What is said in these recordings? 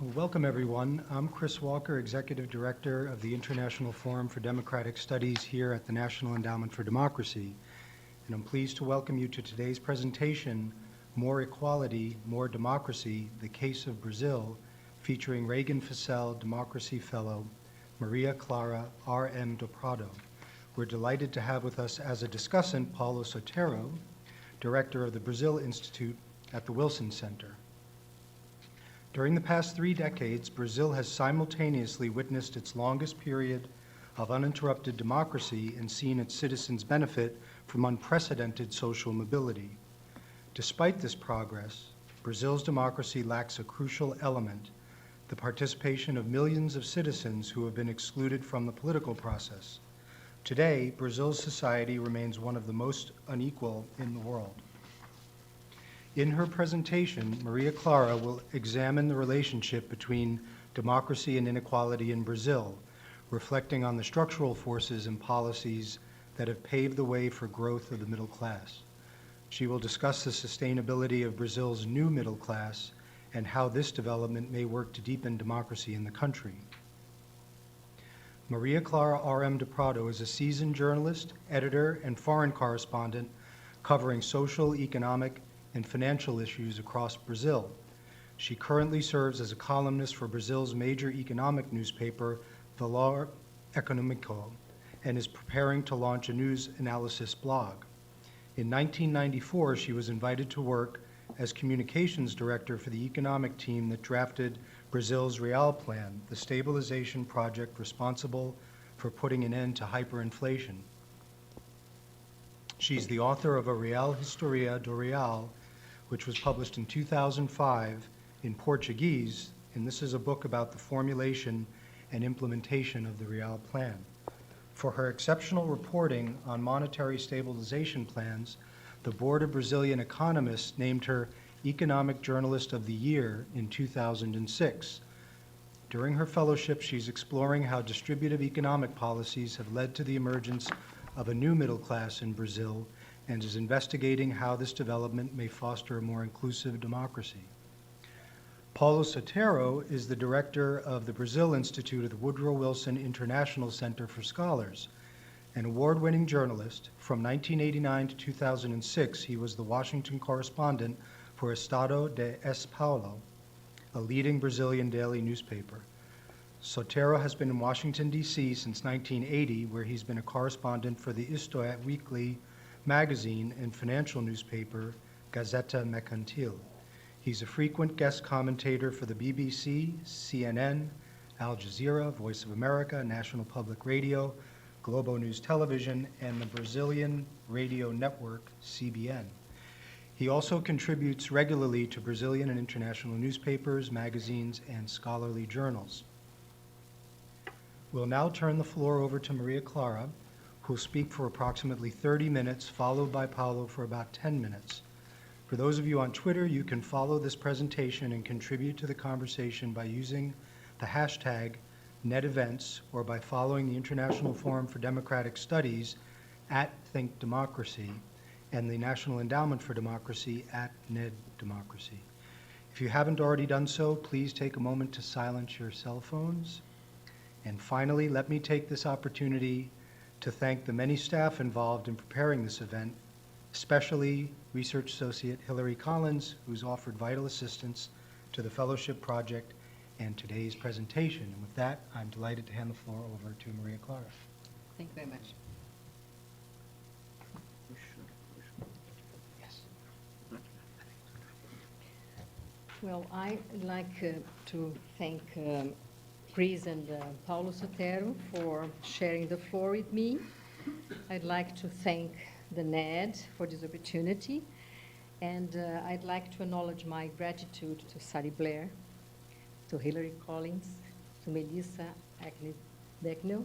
Welcome, everyone. I'm Chris Walker, Executive Director of the International Forum for Democratic Studies here at the National Endowment for Democracy, and I'm pleased to welcome you to today's presentation, More Equality, More Democracy, The Case of Brazil, featuring Reagan Fussell Democracy Fellow, Maria Clara R. M. do Prado. We're delighted to have with us as a discussant Paulo Sotero, Director of the Brazil Institute at the Wilson Center. During the past 3 decades, Brazil has simultaneously witnessed its longest period of uninterrupted democracy and seen its citizens benefit from unprecedented social mobility. Despite this progress, Brazil's democracy lacks a crucial element, the participation of millions of citizens who have been excluded from the political process. Today, Brazil's society remains one of the most unequal in the world. In her presentation, Maria Clara will examine the relationship between democracy and inequality in Brazil, reflecting on the structural forces and policies that have paved the way for growth of the middle class. She will discuss the sustainability of Brazil's new middle class and how this development may work to deepen democracy in the country. Maria Clara R. M. do Prado is a seasoned journalist, editor, and foreign correspondent covering social, economic, and financial issues across Brazil. She currently serves as a columnist for Brazil's major economic newspaper, Valor Econômico, and is preparing to launch a news analysis blog. In 1994, she was invited to work as communications director for the economic team that drafted Brazil's Real Plan, the stabilization project responsible for putting an end to hyperinflation. She's the author of a Real Historia do Real, which was published in 2005 in Portuguese, and this is a book about the formulation and implementation of the Real Plan. For her exceptional reporting on monetary stabilization plans, the Board of Brazilian Economists named her Economic Journalist of the Year in 2006. During her fellowship, she's exploring how distributive economic policies have led to the emergence of a new middle class in Brazil and is investigating how this development may foster a more inclusive democracy. Paulo Sotero is the director of the Brazil Institute at the Woodrow Wilson International Center for Scholars. An award-winning journalist, from 1989 to 2006, he was the Washington correspondent for Estado de São Paulo, a leading Brazilian daily newspaper. Sotero has been in Washington, D.C. since 1980, where he's been a correspondent for the Isto É weekly magazine and financial newspaper, Gazeta Mercantil. He's a frequent guest commentator for the BBC, CNN, Al Jazeera, Voice of America, National Public Radio, Globo News Television, and the Brazilian radio network, CBN. He also contributes regularly to Brazilian and international newspapers, magazines, and scholarly journals. We'll now turn the floor over to Maria Clara, who will speak for approximately 30 minutes, followed by Paulo for about 10 minutes. For those of you on Twitter, you can follow this presentation and contribute to the conversation by using the hashtag NetEvents or by following the International Forum for Democratic Studies at ThinkDemocracy and the National Endowment for Democracy at NEDDemocracy. If you haven't already done so, please take a moment to silence your cell phones. And finally, let me take this opportunity to thank the many staff involved in preparing this event, especially Research Associate Hillary Collins, who's offered vital assistance to the fellowship project and today's presentation. And with that, I'm delighted to hand the floor over to Maria Clara. Thank you very much. Yes. Well, I'd like to thank Chris and Paulo Sotero for sharing the floor with me. I'd like to thank the NED for this opportunity, and I'd like to acknowledge my gratitude to Sally Blair, to Hillary Collins, to Melissa Becknell,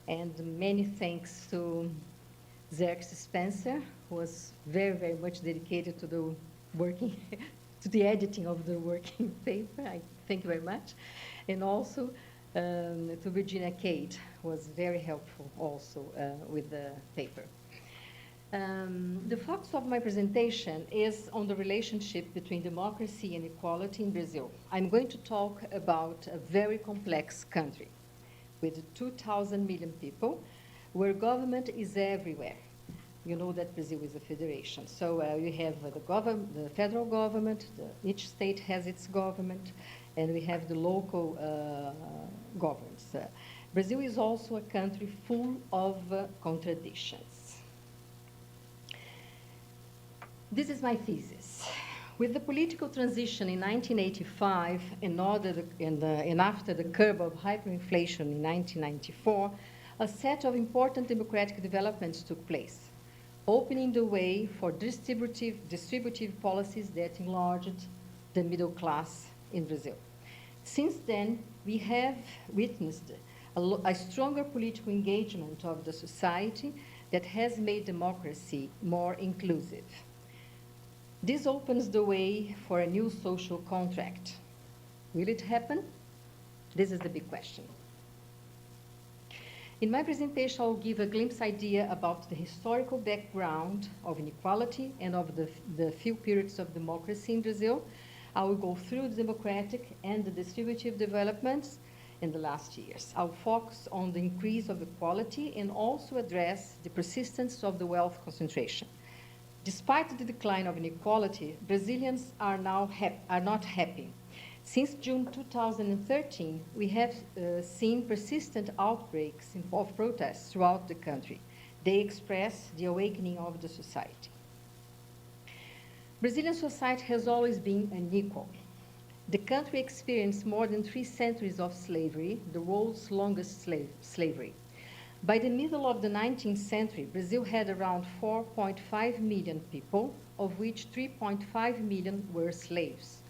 and many thanks to Xerxes Spencer, who was very, very much dedicated to the working, to the editing of the working paper. I thank you very much. And also to Virginia Cade, who was very helpful also with the paper. The focus of my presentation is on the relationship between democracy and equality in Brazil. I'm going to talk about a very complex country with 2,000 million people, where government is everywhere. You know that Brazil is a federation. So you have the federal government, each state has its government, and we have the local governments. Brazil is also a country full of contradictions. This is my thesis. With the political transition in 1985 and after the curve of hyperinflation in 1994, a set of important democratic developments took place, opening the way for distributive policies that enlarged the middle class in Brazil. Since then, we have witnessed a stronger political engagement of the society that has made democracy more inclusive. This opens the way for a new social contract. Will it happen? This is the big question. In my presentation, I'll give a glimpse idea about the historical background of inequality and of the few periods of democracy in Brazil. I will go through the democratic and the distributive developments in the last years. I'll focus on the increase of equality and also address the persistence of the wealth concentration. Despite the decline of inequality, Brazilians are not happy. Since June 2013, we have seen persistent outbreaks of protests throughout the country. They express the awakening of the society. Brazilian society has always been unequal. The country experienced more than 3 centuries of slavery, the world's longest slavery. By the middle of the 19th century, Brazil had around 4.5 million people, of which 3.5 million were slaves.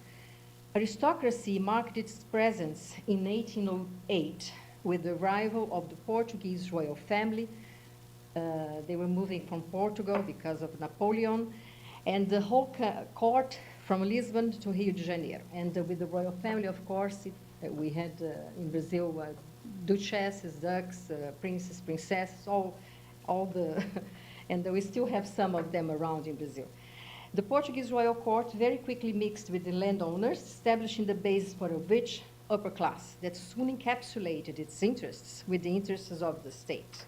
Aristocracy marked its presence in 1808 with the arrival of the Portuguese royal family. They were moving from Portugal because of Napoleon, and the whole court from Lisbon to Rio de Janeiro. And with the royal family, of course, we had in Brazil duchesses, dukes, princes, princesses, all the, and we still have some of them around in Brazil. The Portuguese royal court very quickly mixed with the landowners, establishing the basis for a rich upper class that soon encapsulated its interests with the interests of the state.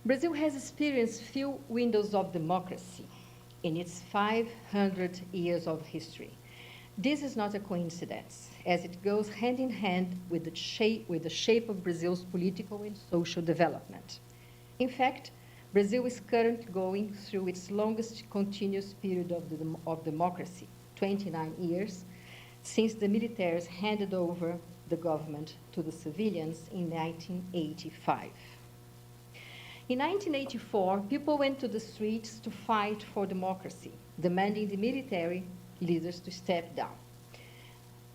Brazil has experienced few windows of democracy in its 500 years of history. This is not a coincidence, as it goes hand in hand with the shape of Brazil's political and social development. In fact, Brazil is currently going through its longest continuous period of democracy, 29 years, since the militaries handed over the government to the civilians in 1985. In 1984, people went to the streets to fight for democracy, demanding the military leaders to step down.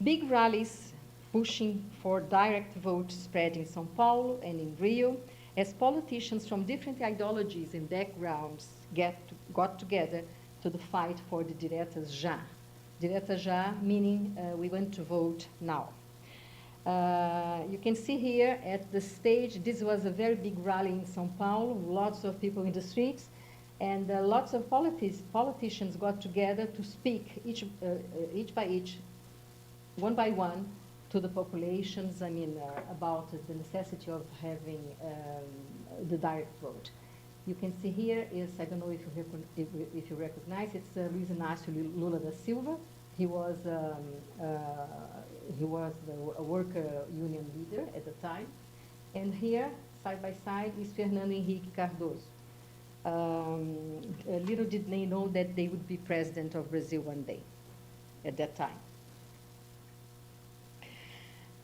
Big rallies pushing for direct vote spread in São Paulo and in Rio, as politicians from different ideologies and backgrounds got together to the fight for the Diretas Já. Direta Já meaning we want to vote now. You can see here at the stage, this was a very big rally in São Paulo, lots of people in the streets, and lots of politicians got together to speak each by each, one by one, to the populations, about the necessity of having the direct vote. You can see here is, I don't know if you recognize, it's Luiz Inácio Lula da Silva. He was a worker union leader at the time. And here, side by side, is Fernando Henrique Cardoso. Little did they know that they would be president of Brazil one day at that time.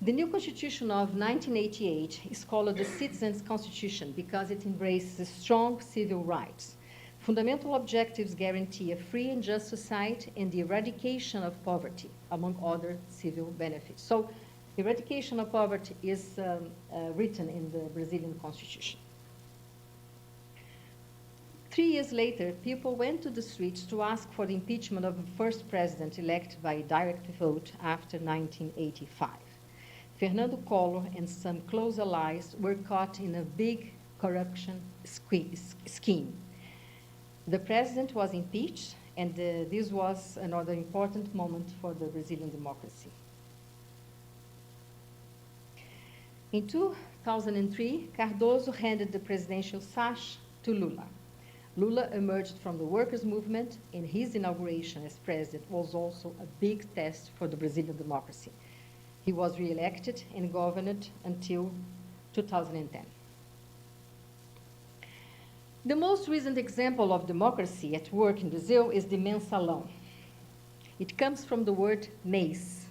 The new constitution of 1988 is called the Citizens' Constitution because it embraces strong civil rights. Fundamental objectives guarantee a free and just society and the eradication of poverty, among other civil benefits. So, eradication of poverty is written in the Brazilian constitution. 3 years later, people went to the streets to ask for the impeachment of the first president elected by direct vote after 1985. Fernando Collor and some close allies were caught in a big corruption scheme. The president was impeached, and this was another important moment for the Brazilian democracy. In 2003, Cardoso handed the presidential sash to Lula. Lula emerged from the workers' movement, and his inauguration as president was also a big test for the Brazilian democracy. He was re-elected and governed until 2010. The most recent example of democracy at work in Brazil is the mensalão. It comes from the word mês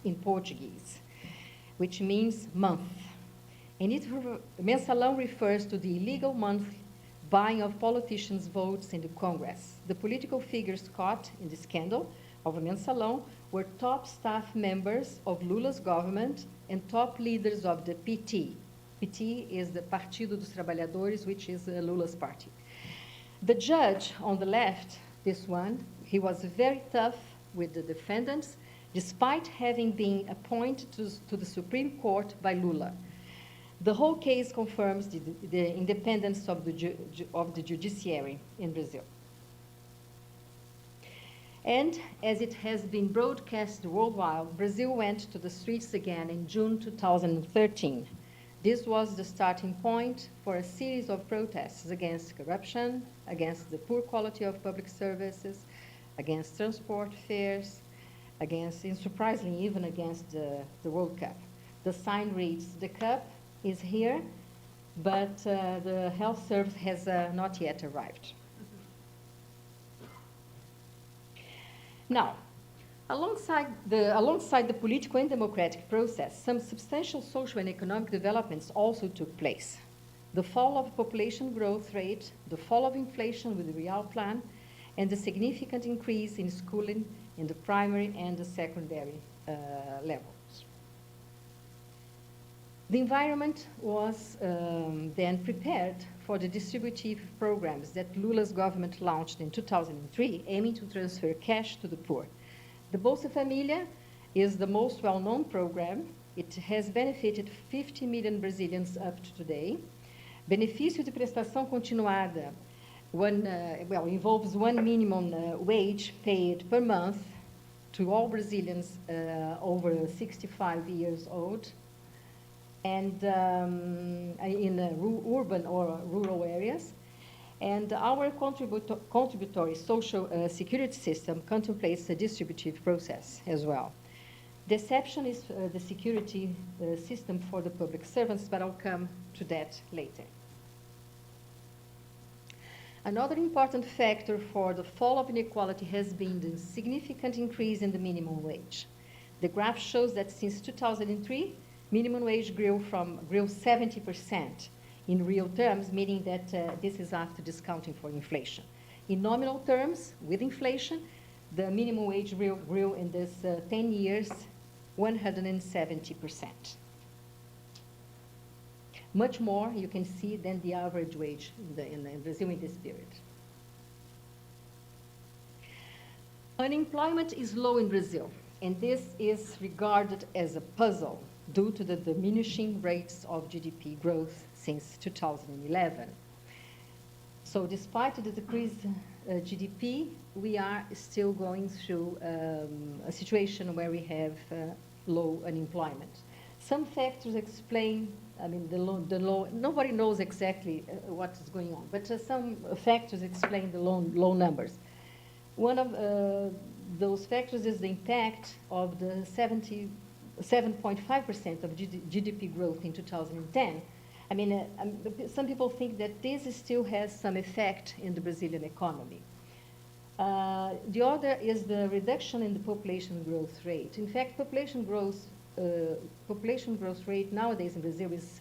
in Portuguese, which means month. And mensalão refers to the illegal monthly buying of politicians' votes in the Congress. The political figures caught in the scandal of mensalão were top staff members of Lula's government and top leaders of the PT. PT is the Partido dos Trabalhadores, which is Lula's party. The judge on the left, this one, he was very tough with the defendants, despite having been appointed to the Supreme Court by Lula. The whole case confirms the independence of the judiciary in Brazil. And as it has been broadcast worldwide, Brazil went to the streets again in June 2013. This was the starting point for a series of protests against corruption, against the poor quality of public services, against transport fares, against, and surprisingly, even against the World Cup. The sign reads, "The cup is here, but the health service has not yet arrived." Now, alongside the political and democratic process, some substantial social and economic developments also took place. The fall of population growth rate, the fall of inflation with the Real Plan, and the significant increase in schooling in the primary and the secondary levels. The environment was then prepared for the distributive programs that Lula's government launched in 2003, aiming to transfer cash to the poor. The Bolsa Família is the most well-known program. It has benefited 50 million Brazilians up to today. Benefício de prestação continuada involves one minimum wage paid per month to all Brazilians over 65 years old, and in urban or rural areas. And our contributory social security system contemplates a distributive process as well. The exception is the security system for the public servants, but I'll come to that later. Another important factor for the fall of inequality has been the significant increase in the minimum wage. The graph shows that since 2003, minimum wage grew 70% in real terms, meaning that this is after discounting for inflation. In nominal terms, with inflation, the minimum wage grew in this 10 years 170%. Much more, you can see, than the average wage in Brazil in this period. Unemployment is low in Brazil, and this is regarded as a puzzle due to the diminishing rates of GDP growth since 2011. So despite the decreased GDP, we are still going through a situation where we have low unemployment. Some factors explain, I mean, the low, nobody knows exactly what is going on, but some factors explain the low numbers. One of those factors is the impact of the 7.5% of GDP growth in 2010. I mean, some people think that this still has some effect in the Brazilian economy. The other is the reduction in the population growth rate. In fact, population growth rate nowadays in Brazil is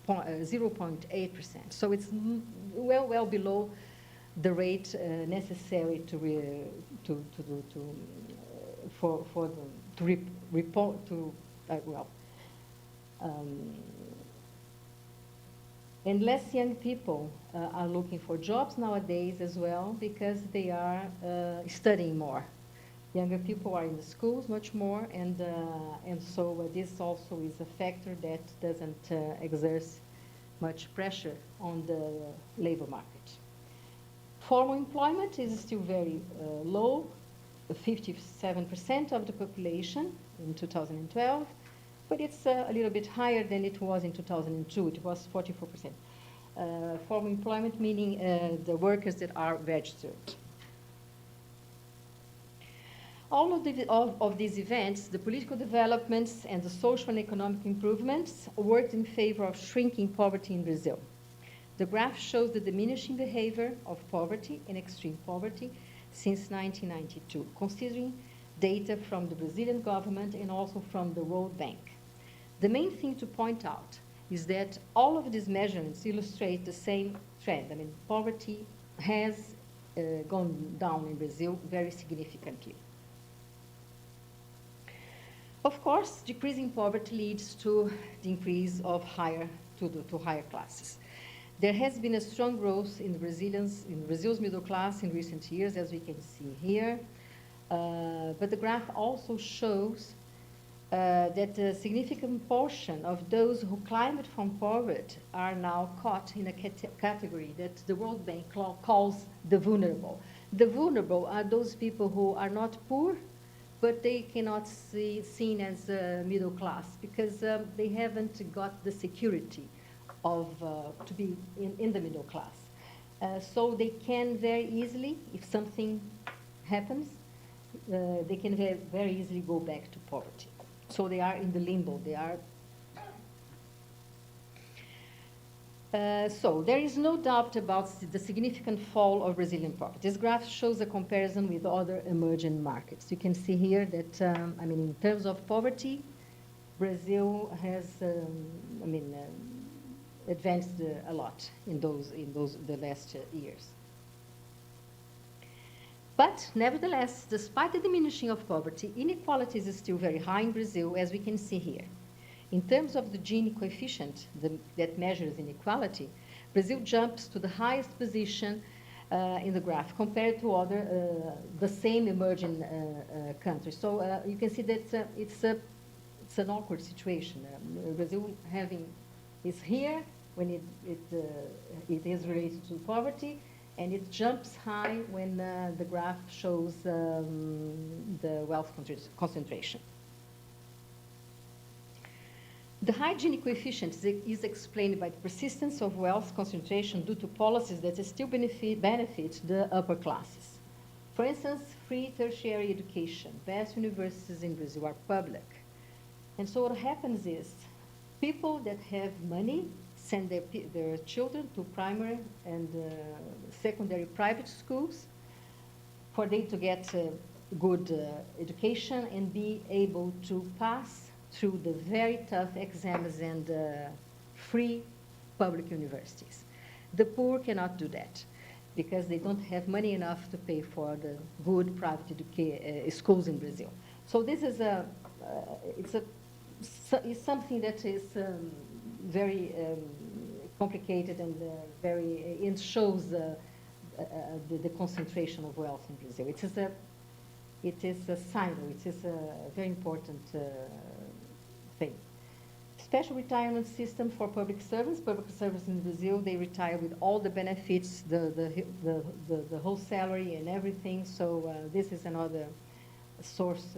0.8%. So it's well below the rate necessary and less young people are looking for jobs nowadays as well because they are studying more. Younger people are in the schools much more, and so this also is a factor that doesn't exert much pressure on the labor market. Formal employment is still very low, 57% of the population in 2012, but it's a little bit higher than it was in 2002. It was 44%. Formal employment meaning the workers that are registered. All of these events, the political developments and the social and economic improvements, worked in favor of shrinking poverty in Brazil. The graph shows the diminishing behavior of poverty and extreme poverty since 1992, considering data from the Brazilian government and also from the World Bank. The main thing to point out is that all of these measurements illustrate the same trend. I mean, poverty has gone down in Brazil very significantly. Of course, decreasing poverty leads to the increase of higher classes. There has been a strong growth in Brazil's middle class in recent years, as we can see here. But the graph also shows that a significant portion of those who climbed from poverty are now caught in a category that the World Bank calls the vulnerable. The vulnerable are those people who are not poor, but they cannot be seen as middle class because they haven't got the security of to be in the middle class. So they can very easily, if something happens, they can very easily go back to poverty. So they are in the limbo. They are. So there is no doubt about the significant fall of Brazilian poverty. This graph shows a comparison with other emerging markets. You can see here that, I mean, in terms of poverty, Brazil has, advanced a lot in the last years. But nevertheless, despite the diminishing of poverty, inequality is still very high in Brazil, as we can see here. In terms of the Gini coefficient that measures inequality, Brazil jumps to the highest position in the graph compared to other, the same emerging countries. So you can see that it's an awkward situation. Brazil is here when it is related to poverty, and it jumps high when the graph shows the wealth concentration. The high Gini coefficient is explained by the persistence of wealth concentration due to policies that still benefit the upper classes. For instance, free tertiary education. Best universities in Brazil are public. And so what happens is people that have money send their children to primary and secondary private schools for them to get good education and be able to pass through the very tough exams and free public universities. The poor cannot do that because they don't have money enough to pay for the good private schools in Brazil. So this is it's something that is very complicated and it shows the concentration of wealth in Brazil. It is a silo. It is a very important thing. Special retirement system for public servants. Public servants in Brazil, they retire with all the benefits, the whole salary and everything. So this is another source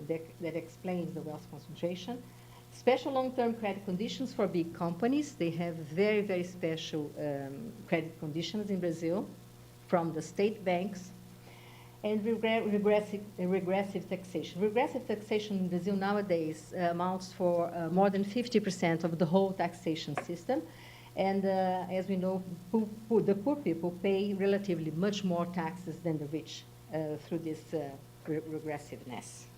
that explains the wealth concentration. Special long-term credit conditions for big companies. They have very, very special credit conditions in Brazil from the state banks. And regressive taxation. Regressive taxation in Brazil nowadays amounts for more than 50% of the whole taxation system. And as we know, the poor people pay relatively much more taxes than the rich through this regressiveness.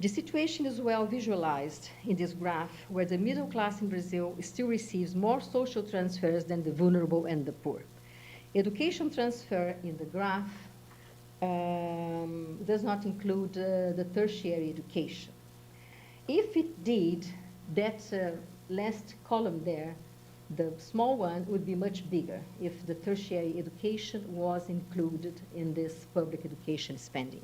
The situation is well visualized in this graph, where the middle class in Brazil still receives more social transfers than the vulnerable and the poor. Education transfer in the graph does not include the tertiary education. If it did, that last column there, the small one, would be much bigger if the tertiary education was included in this public education spending.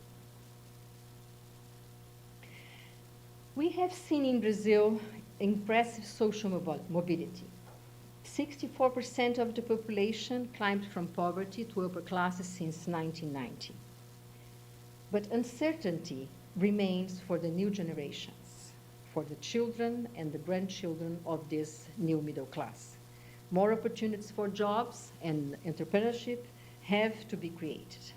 We have seen in Brazil impressive social mobility. 64% of the population climbed from poverty to upper classes since 1990. But uncertainty remains for the new generations, for the children and the grandchildren of this new middle class. More opportunities for jobs and entrepreneurship have to be created.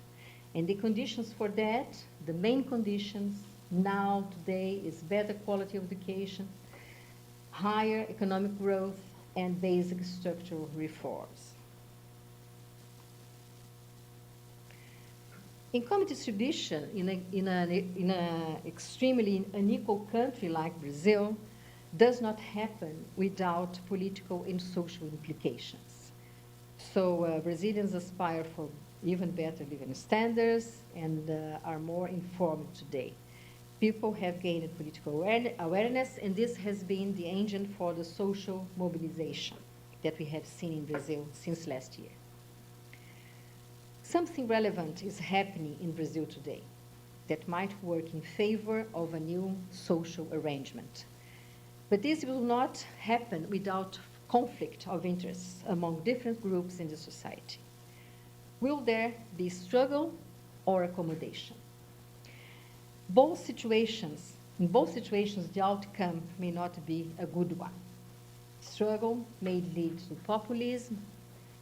And the conditions for that, the main conditions now, today, is better quality of education, higher economic growth, and basic structural reforms. Income distribution in an extremely unequal country like Brazil does not happen without political and social implications. So Brazilians aspire for even better living standards and are more informed today. People have gained political awareness, and this has been the engine for the social mobilization that we have seen in Brazil since last year. Something relevant is happening in Brazil today that might work in favor of a new social arrangement. But this will not happen without conflict of interests among different groups in the society. Will there be struggle or accommodation? In both situations, the outcome may not be a good one. Struggle may lead to populism,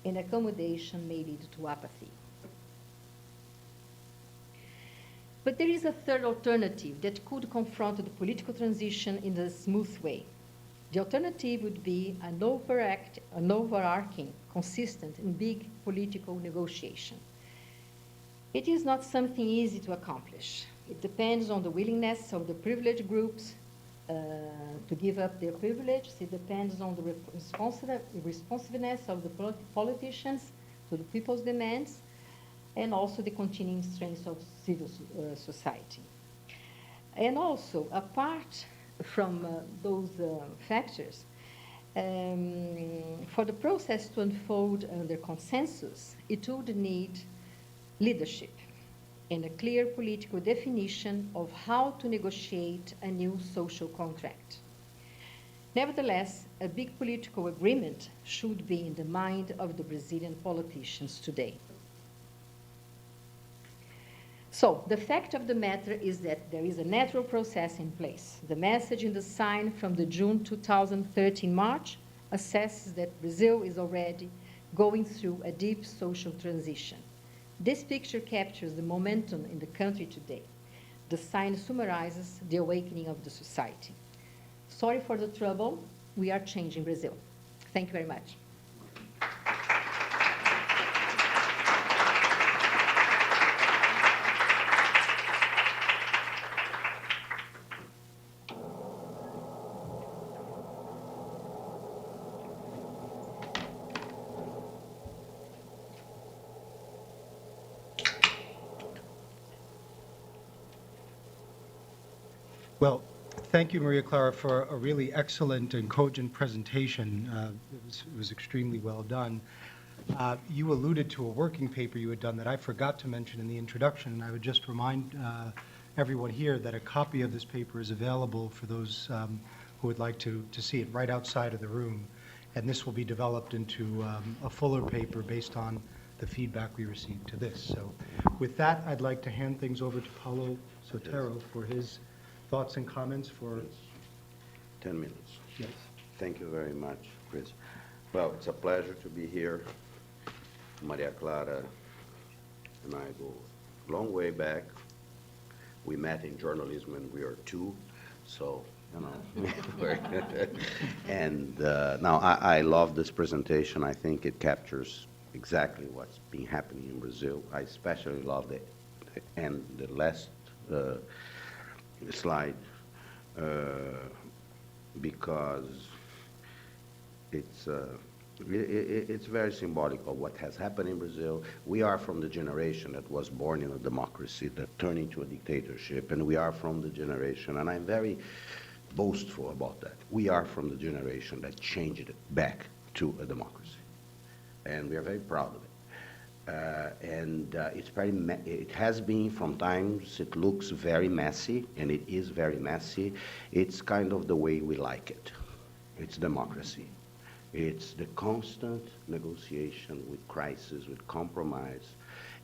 and accommodation may lead to apathy. But there is a third alternative that could confront the political transition in a smooth way. The alternative would be an overarching, consistent, and big political negotiation. It is not something easy to accomplish. It depends on the willingness of the privileged groups to give up their privilege. It depends on the responsiveness of the politicians to the people's demands, and also the continuing strength of civil society. And also, apart from those factors, for the process to unfold under consensus, it would need leadership and a clear political definition of how to negotiate a new social contract. Nevertheless, a big political agreement should be in the mind of the Brazilian politicians today. So, the fact of the matter is that there is a natural process in place. The message in the sign from the June 2013 March assesses that Brazil is already going through a deep social transition. This picture captures the momentum in the country today. The sign summarizes the awakening of the society. Sorry for the trouble. We are changing Brazil. Thank you very much. Well, thank you, Maria Clara, for a really excellent and cogent presentation. It was extremely well done. You alluded to a working paper you had done that I forgot to mention in the introduction, and I would just remind everyone here that a copy of this paper is available for those who would like to see it right outside of the room. And this will be developed into a fuller paper based on the feedback we received to this. So with that, I'd like to hand things over to Paulo Sotero for his thoughts and comments for 10 minutes. Yes. Thank you very much, Chris. Well, it's a pleasure to be here. Maria Clara and I go a long way back. We met in journalism when we were 2, so, you know. And now I love this presentation. I think it captures exactly what's been happening in Brazil. I especially love the last slide because it's very symbolic of what has happened in Brazil. We are from the generation that was born in a democracy that turned into a dictatorship, and we are from the generation, and I'm very boastful about that. We are from the generation that changed it back to a democracy, and we are very proud of it. It has been, from times, it looks very messy, and it is very messy. It's kind of the way we like it. it's democracy. It's the constant negotiation with crisis, with compromise.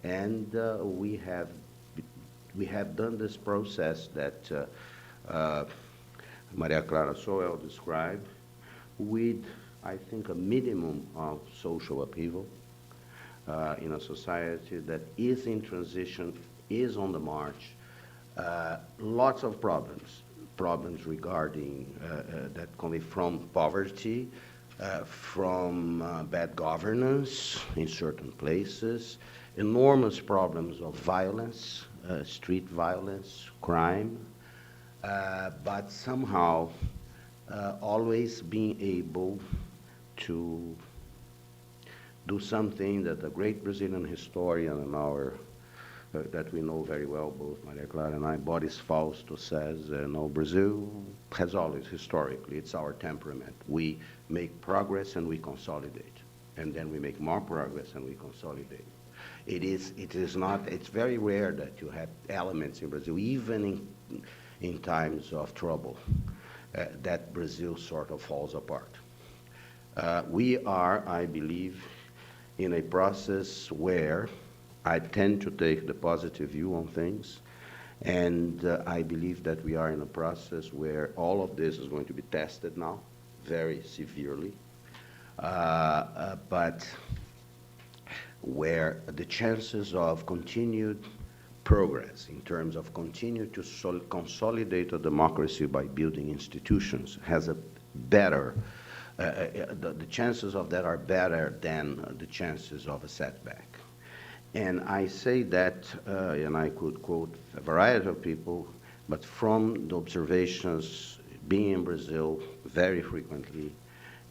And we have done this process that Maria Clara so well described with, I think, a minimum of social upheaval in a society that is in transition, is on the march. Lots of problems regarding that coming from poverty, from bad governance in certain places, enormous problems of violence, street violence, crime, but somehow always being able to do something that a great Brazilian historian and our that we know very well, both Maria Clara and I, Boris Fausto says, no, Brazil has always, historically, it's our temperament. We make progress and we consolidate. And then we make more progress and we consolidate. It is not, it's very rare that you have elements in Brazil, even in times of trouble, that Brazil sort of falls apart. We are, I believe, in a process where I tend to take the positive view on things, and I believe that we are in a process where all of this is going to be tested now, very severely, but where the chances of continued progress in terms of continue to consolidate a democracy by building institutions has a better, the chances of that are better than the chances of a setback. And I say that, and I could quote a variety of people, but from the observations being in Brazil very frequently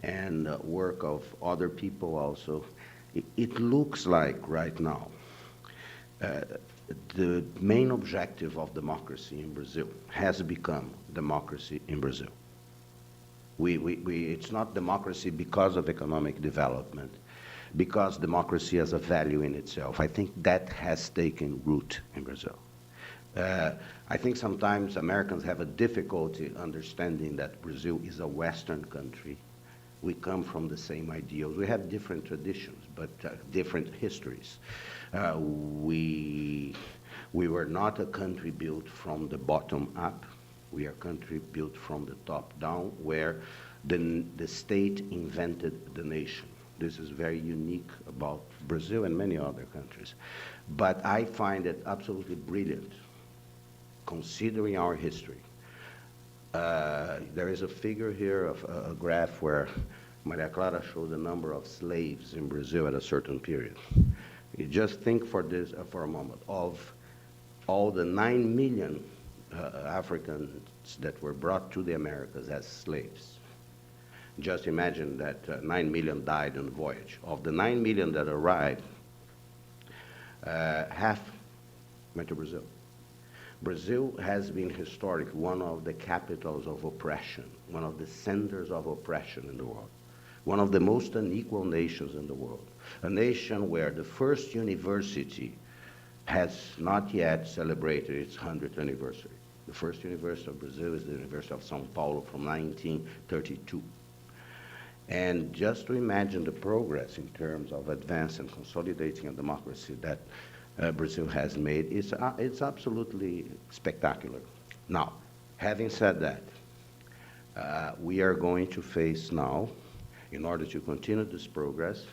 and work of other people also, it looks like right now the main objective of democracy in Brazil has become democracy in Brazil. It's not democracy because of economic development, because democracy has a value in itself. I think that has taken root in Brazil. I think sometimes Americans have a difficulty understanding that Brazil is a Western country. We come from the same ideals. We have different traditions, but different histories. We were not a country built from the bottom up. We are a country built from the top down, where the state invented the nation. This is very unique about Brazil and many other countries. But I find it absolutely brilliant, considering our history. There is a figure here of a graph where Maria Clara showed the number of slaves in Brazil at a certain period. You just think for this for a moment of all the 9 million Africans that were brought to the Americas as slaves. Just imagine that 9 million died on the voyage. Of the 9 million that arrived, half went to Brazil. Brazil has been historically one of the capitals of oppression, one of the centers of oppression in the world, one of the most unequal nations in the world, a nation where the first university has not yet celebrated its 100th anniversary. The first university of Brazil is the University of São Paulo from 1932. And just to imagine the progress in terms of advance and consolidating a democracy that Brazil has made, it's absolutely spectacular. Now, having said that, we are going to face now, in order to continue this progress,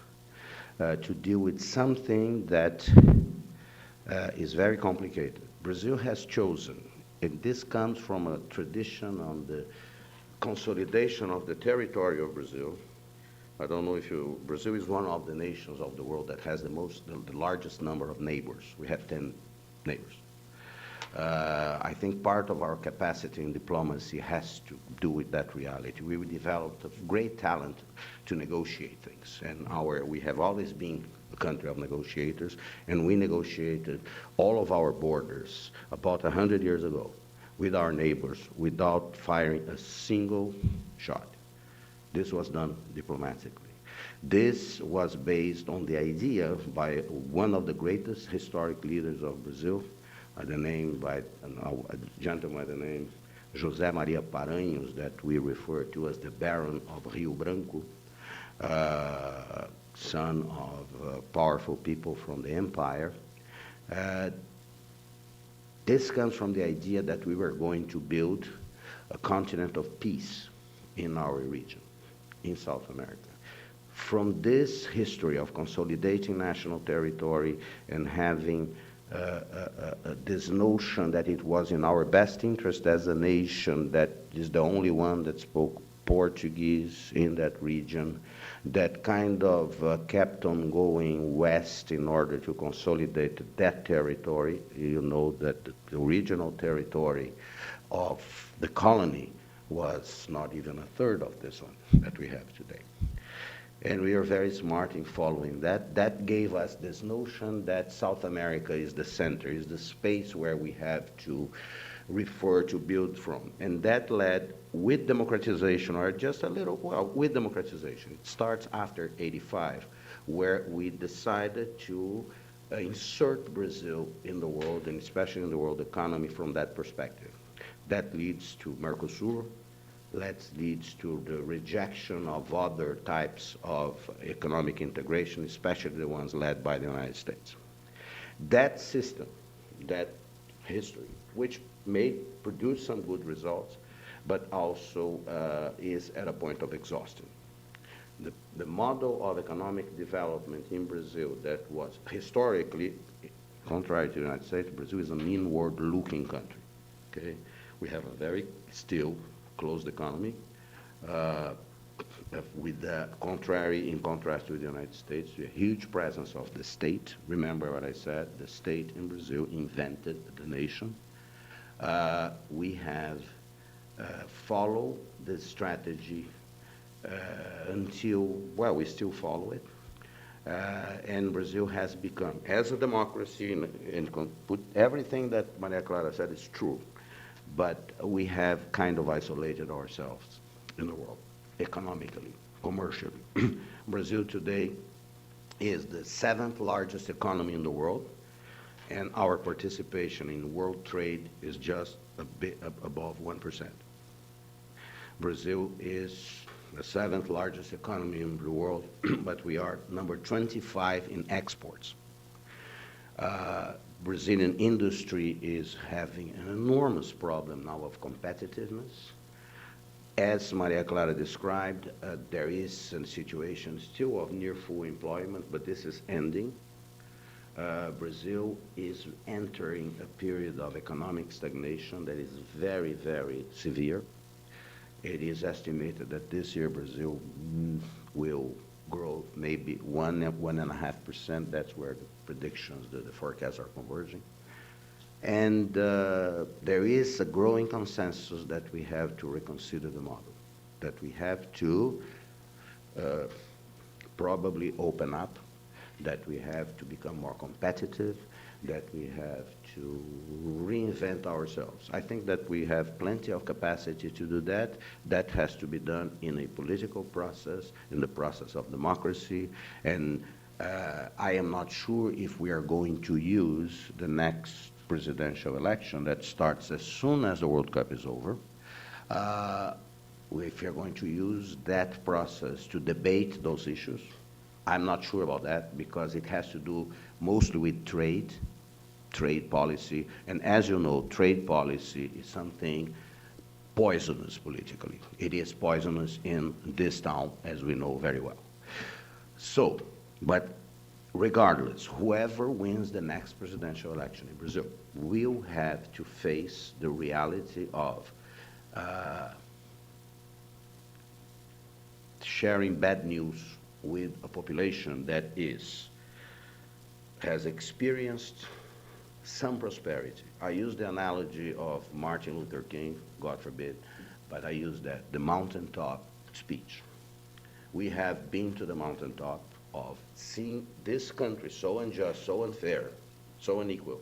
to deal with something that is very complicated. Brazil has chosen, and this comes from a tradition on the consolidation of the territory of Brazil. I don't know if Brazil is one of the nations of the world that has the largest number of neighbors. We have 10 neighbors. I think part of our capacity in diplomacy has to do with that reality. We developed a great talent to negotiate things, and we have always been a country of negotiators, and we negotiated all of our borders about 100 years ago with our neighbors without firing a single shot. This was done diplomatically. This was based on the idea by one of the greatest historic leaders of Brazil, by a gentleman by the name José Maria Paranhos, that we refer to as the Baron of Rio Branco, son of powerful people from the empire. This comes from the idea that we were going to build a continent of peace in our region, in South America. From this history of consolidating national territory and having this notion that it was in our best interest as a nation that is the only one that spoke Portuguese in that region, that kind of kept on going west in order to consolidate that territory. You know that the original territory of the colony was not even a third of this one that we have today. And we are very smart in following that. That gave us this notion that South America is the center, is the space where we have to refer to build from. And that led, with democratization, or just a little, well, with democratization, it starts after 85, where we decided to insert Brazil in the world, and especially in the world economy from that perspective. That leads to Mercosur, that leads to the rejection of other types of economic integration, especially the ones led by the United States. That system, that history, which may produce some good results, but also is at a point of exhaustion. The model of economic development in Brazil that was historically, contrary to the United States, Brazil is an inward-looking country. Okay? We have a very still closed economy, with the contrary, in contrast to the United States, a huge presence of the state. Remember what I said, the state in Brazil invented the nation. We have followed this strategy until, well, we still follow it. And Brazil has become, as a democracy, and put everything that Maria Clara said is true, but we have kind of isolated ourselves in the world, economically, commercially. Brazil today is the 7th largest economy in the world, and our participation in world trade is just a bit above 1%. Brazil is the 7th largest economy in the world, but we are number 25 in exports. Brazilian industry is having an enormous problem now of competitiveness. As Maria Clara described, there is a situation still of near full employment, but this is ending. Brazil is entering a period of economic stagnation that is very, very severe. It is estimated that this year Brazil will grow maybe 1.5%. That's where the predictions, the forecasts are converging. And there is a growing consensus that we have to reconsider the model, that we have to probably open up, that we have to become more competitive, that we have to reinvent ourselves. I think that we have plenty of capacity to do that. That has to be done in a political process, in the process of democracy, and I am not sure if we are going to use the next presidential election that starts as soon as the World Cup is over, if you're going to use that process to debate those issues. I'm not sure about that because it has to do mostly with trade policy, and as you know, trade policy is something poisonous politically. It is poisonous in this town, as we know very well. So, but regardless, whoever wins the next presidential election in Brazil will have to face the reality of sharing bad news with a population that has experienced some prosperity. I use the analogy of Martin Luther King, God forbid, but I use that, the mountaintop speech. We have been to the mountaintop of seeing this country so unjust, so unfair, so unequal,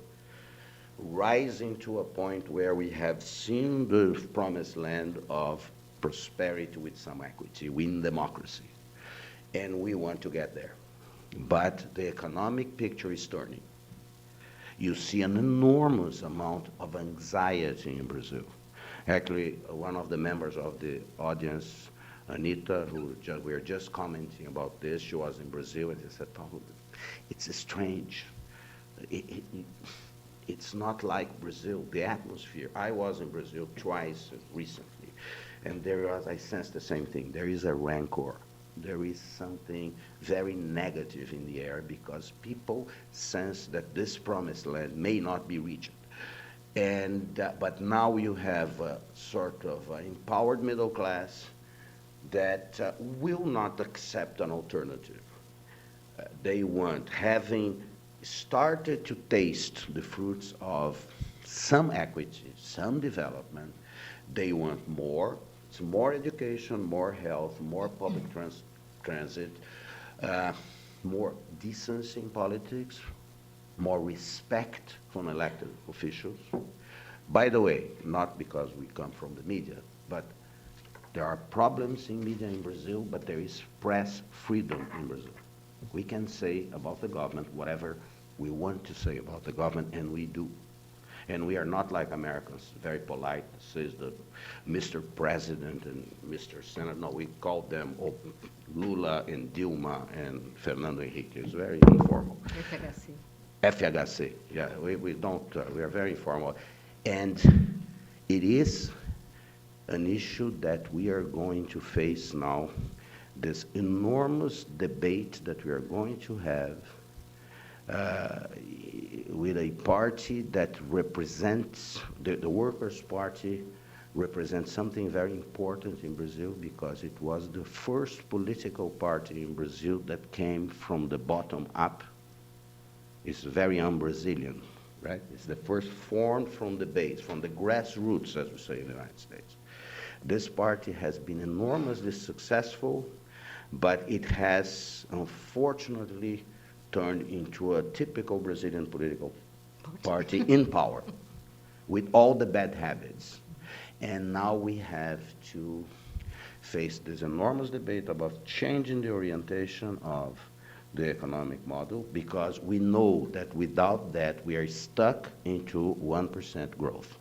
rising to a point where we have seen the promised land of prosperity with some equity, win democracy. And we want to get there. But the economic picture is turning. You see an enormous amount of anxiety in Brazil. Actually, one of the members of the audience, Anita, we were just commenting about this, she was in Brazil, and she said, Paulo, it's strange. It's not like Brazil, the atmosphere. I was in Brazil twice recently, and I sensed the same thing. There is a rancor. There is something very negative in the air because people sense that this promised land may not be reached. But now you have a sort of empowered middle class that will not accept an alternative. They want, having started to taste the fruits of some equity, some development, they want more. It's more education, more health, more public transit, more decency in politics, more respect from elected officials. By the way, not because we come from the media, but there are problems in media in Brazil, but there is press freedom in Brazil. We can say about the government whatever we want to say about the government, and we do. And we are not like Americans, very polite, says the Mr. President and Mr. Senator. No, we call them Lula and Dilma and Fernando Henrique. It's very informal. FHC. FHC, yeah, we don't, we are very informal. And it is an issue that we are going to face now, this enormous debate that we are going to have with a party that represents, the Workers' Party represents something very important in Brazil because it was the first political party in Brazil that came from the bottom up. It's very un-Brazilian, right? It's the first formed from the base, from the grassroots, as we say in the United States. This party has been enormously successful, but it has unfortunately turned into a typical Brazilian political party in power with all the bad habits. And now we have to face this enormous debate about changing the orientation of the economic model because we know that without that we are stuck into 1% growth.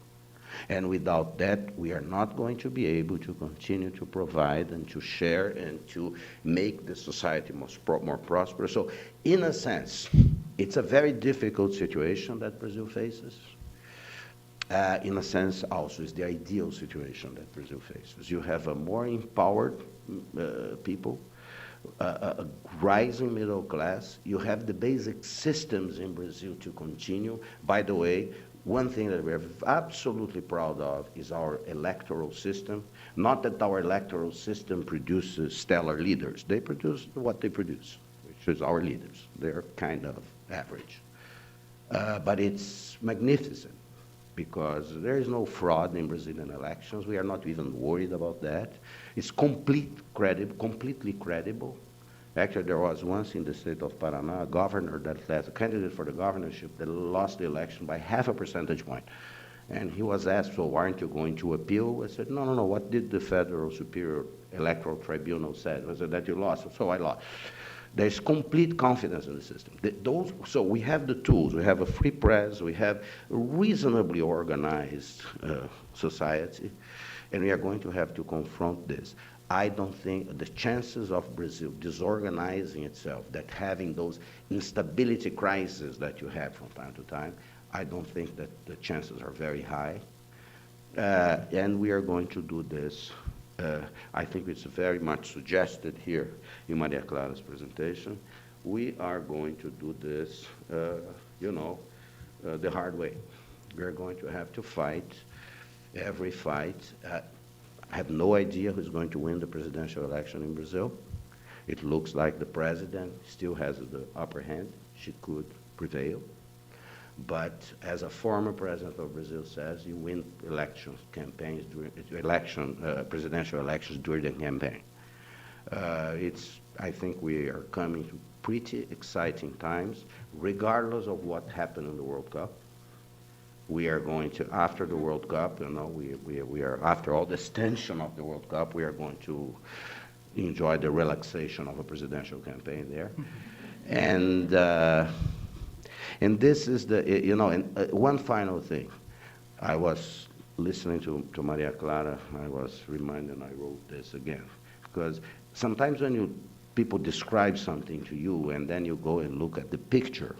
And without that, we are not going to be able to continue to provide and to share and to make the society more prosperous. So, in a sense, it's a very difficult situation that Brazil faces. In a sense, also, it's the ideal situation that Brazil faces. You have a more empowered people, a rising middle class. You have the basic systems in Brazil to continue. By the way, one thing that we're absolutely proud of is our electoral system. Not that our electoral system produces stellar leaders. They produce what they produce, which is our leaders. They're kind of average. But it's magnificent because there is no fraud in Brazilian elections. We are not even worried about that. It's completely credible. Actually, there was once in the state of Paraná, a candidate for the governorship that lost the election by 0.5 percentage point. And he was asked, so why aren't you going to appeal? I said, no, what did the Federal Superior Electoral Tribunal say? I said, that you lost, so I lost. There's complete confidence in the system. So we have the tools. We have a free press. We have a reasonably organized society. And we are going to have to confront this. I don't think the chances of Brazil disorganizing itself, that having those instability crises that you have from time to time, I don't think that the chances are very high. And we are going to do this. I think it's very much suggested here in Maria Clara's presentation. We are going to do this, the hard way. We're going to have to fight every fight. I have no idea who's going to win the presidential election in Brazil. It looks like the president still has the upper hand. She could prevail. But as a former president of Brazil says, you win presidential elections during the campaign. I think we are coming to pretty exciting times, regardless of what happened in the World Cup. We are going to, after the World Cup, we are, after all this tension of the World Cup, we are going to enjoy the relaxation of a presidential campaign there. And this is one final thing. I was listening to Maria Clara, I was reminded, I wrote this again, because sometimes when people describe something to you and then you go and look at the picture,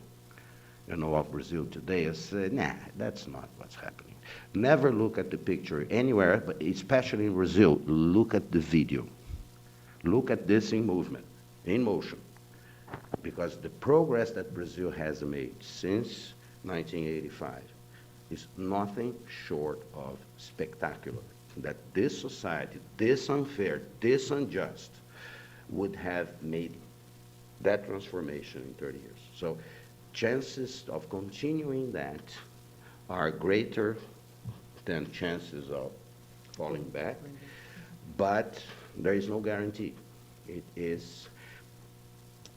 of Brazil today, and say, nah, that's not what's happening. Never look at the picture anywhere, but especially in Brazil, look at the video. Look at this in movement, in motion. Because the progress that Brazil has made since 1985 is nothing short of spectacular. That this society, this unfair, this unjust, would have made that transformation in 30 years. So chances of continuing that are greater than chances of falling back, but there is no guarantee. It is,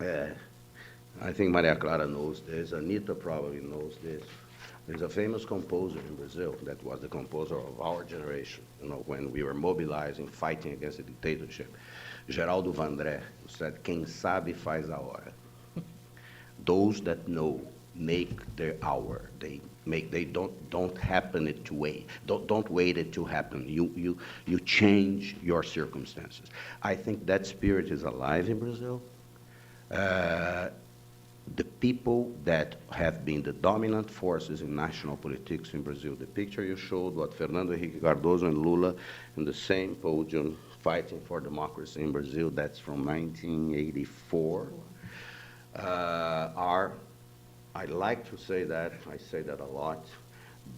I think Maria Clara knows this, Anita probably knows this. There's a famous composer in Brazil that was the composer of our generation, when we were mobilizing, fighting against the dictatorship. Geraldo Vandré said, "Quem sabe faz a hora." Those that know make their hour. They don't happen it to wait. Don't wait it to happen. You change your circumstances. I think that spirit is alive in Brazil. The people that have been the dominant forces in national politics in Brazil. The picture you showed, what Fernando Henrique Cardoso and Lula in the same podium fighting for democracy in Brazil, that's from 1984. I like to say that, I say that a lot,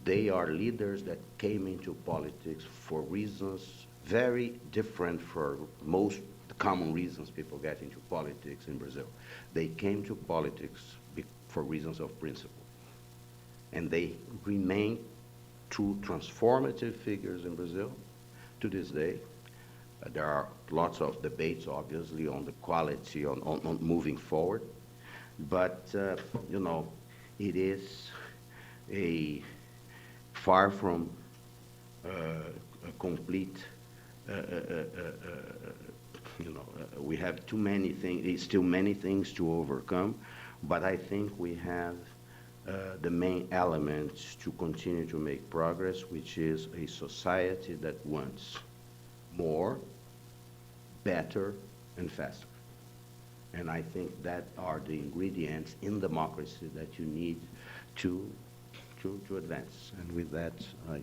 they are leaders that came into politics for reasons very different from most common reasons people get into politics in Brazil. They came to politics for reasons of principle. And they remain true transformative figures in Brazil to this day. There are lots of debates, obviously, on the quality, on moving forward. But, it is far from a complete, we have too many things, still many things to overcome, but I think we have the main elements to continue to make progress, which is a society that wants more, better, and faster. And I think that are the ingredients in democracy that you need to advance. And with that, I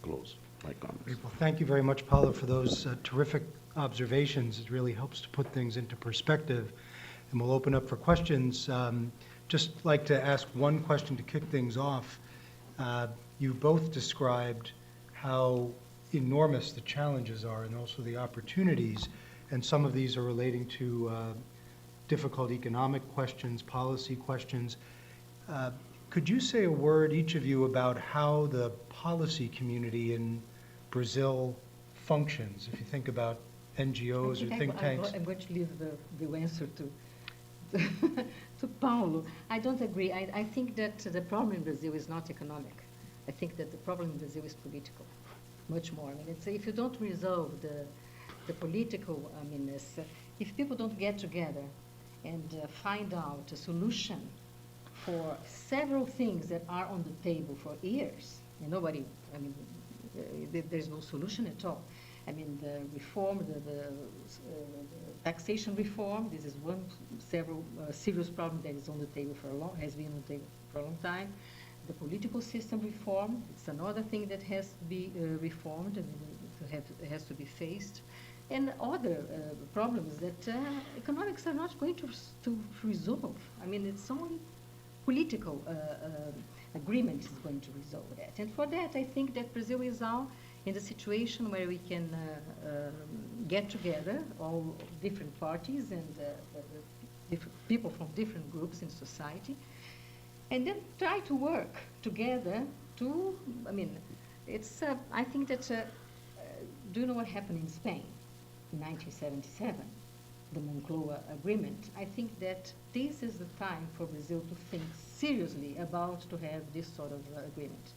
close my comments. Great. Well, thank you very much, Paulo, for those terrific observations. It really helps to put things into perspective. And we'll open up for questions. Just like to ask one question to kick things off. You both described how enormous the challenges are and also the opportunities. And some of these are relating to difficult economic questions, policy questions. Could you say a word, each of you, about how the policy community in Brazil functions? If you think about NGOs or think tanks. I'm going to leave the answer to to Paulo. I don't agree. I think that the problem in Brazil is not economic. I think that the problem in Brazil is political, much more. I mean, it's, if you don't resolve the political, if people don't get together and find out a solution for several things that are on the table for years, and nobody, there's no solution at all. I mean, the reform, the taxation reform, this is one serious problem that is on the table has been on the table for a long time. The political system reform, it's another thing that has to be reformed, it has to be faced. And other problems that economics are not going to resolve. I mean, it's only political agreement is going to resolve that. And for that, I think that Brazil is now in the situation where we can get together, all different parties and different people from different groups in society, and then try to work together to, it's, I think that, do you know what happened in Spain in 1977? The Moncloa Agreement. I think that this is the time for Brazil to think seriously about to have this sort of agreement.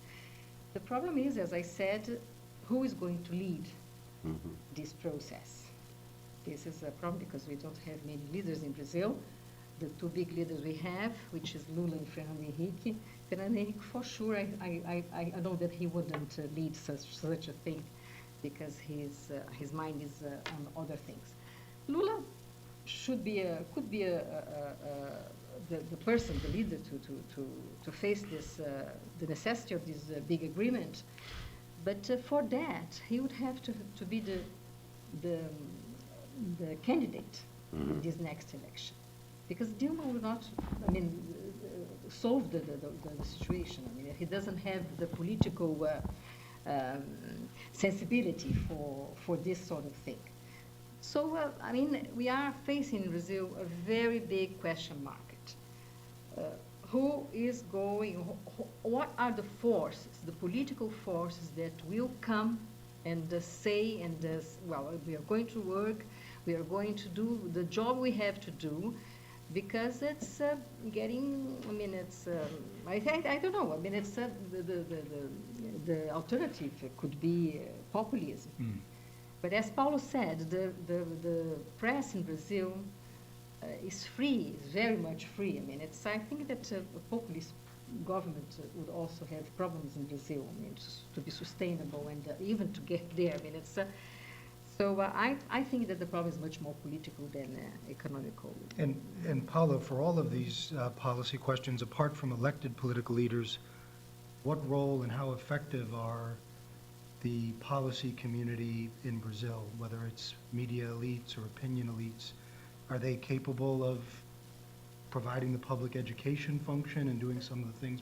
The problem is, as I said, who is going to lead this process? This is a problem because we don't have many leaders in Brazil. The two big leaders we have, which is Lula and Fernando Henrique, Fernando, for sure, I know that he wouldn't lead such a thing because his mind is on other things. Lula could be the person, the leader to face this, the necessity of this big agreement. But for that, he would have to be the candidate in this next election. Because Dilma will not, I mean, solve the situation. I mean, he doesn't have the political sensibility for this sort of thing. So, I mean, we are facing in Brazil a very big question mark. Who is going, what are the forces, the political forces that will come and say, and well, we are going to work, we are going to do the job we have to do, because it's getting, I mean, it's, I don't know, I mean, it's the alternative could be populism. Mm. But as Paulo said, the press in Brazil is free, is very much free. I mean, it's, I think that a populist government would also have problems in Brazil, I mean, to be sustainable and even to get there. I mean, it's, so I think that the problem is much more political than economical. And Paulo, for all of these policy questions, apart from elected political leaders, what role and how effective are the policy community in Brazil, whether it's media elites or opinion elites? Are they capable of providing the public education function and doing some of the things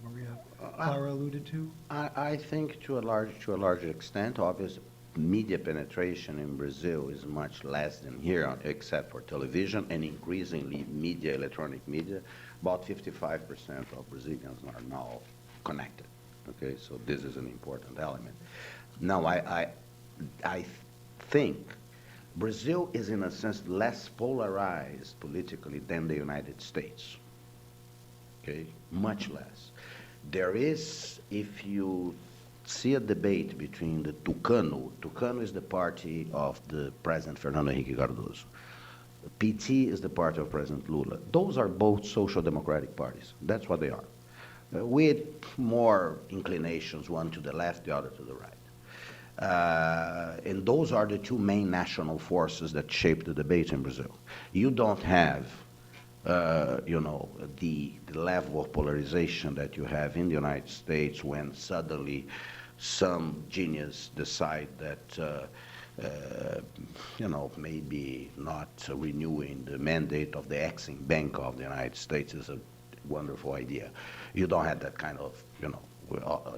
Clara alluded to? I think to a large extent, obviously, media penetration in Brazil is much less than here, except for television and increasingly media, electronic media. About 55% of Brazilians are now connected. Okay, so this is an important element. Now, I think Brazil is, in a sense, less polarized politically than the United States. Okay, much less. There is, if you see a debate between the Tucano is the party of the President Fernando Henrique Cardoso. The PT is the party of President Lula. Those are both social democratic parties. That's what they are. With more inclinations, one to the left, the other to the right. And those are the two main national forces that shape the debate in Brazil. You don't have, you know, the level of polarization that you have in the United States when suddenly some genius decide that, you know, maybe not renewing the mandate of the Exim Bank of the United States is a wonderful idea. You don't have that kind of, you know,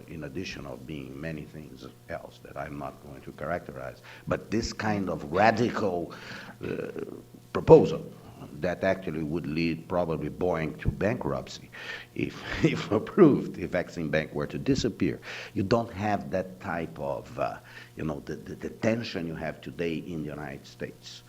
in addition of being many things else that I'm not going to characterize, but this kind of radical proposal that actually would lead probably Boeing to bankruptcy if approved, if Exim Bank were to disappear. You don't have that type of, you know, the tension you have today in the United States.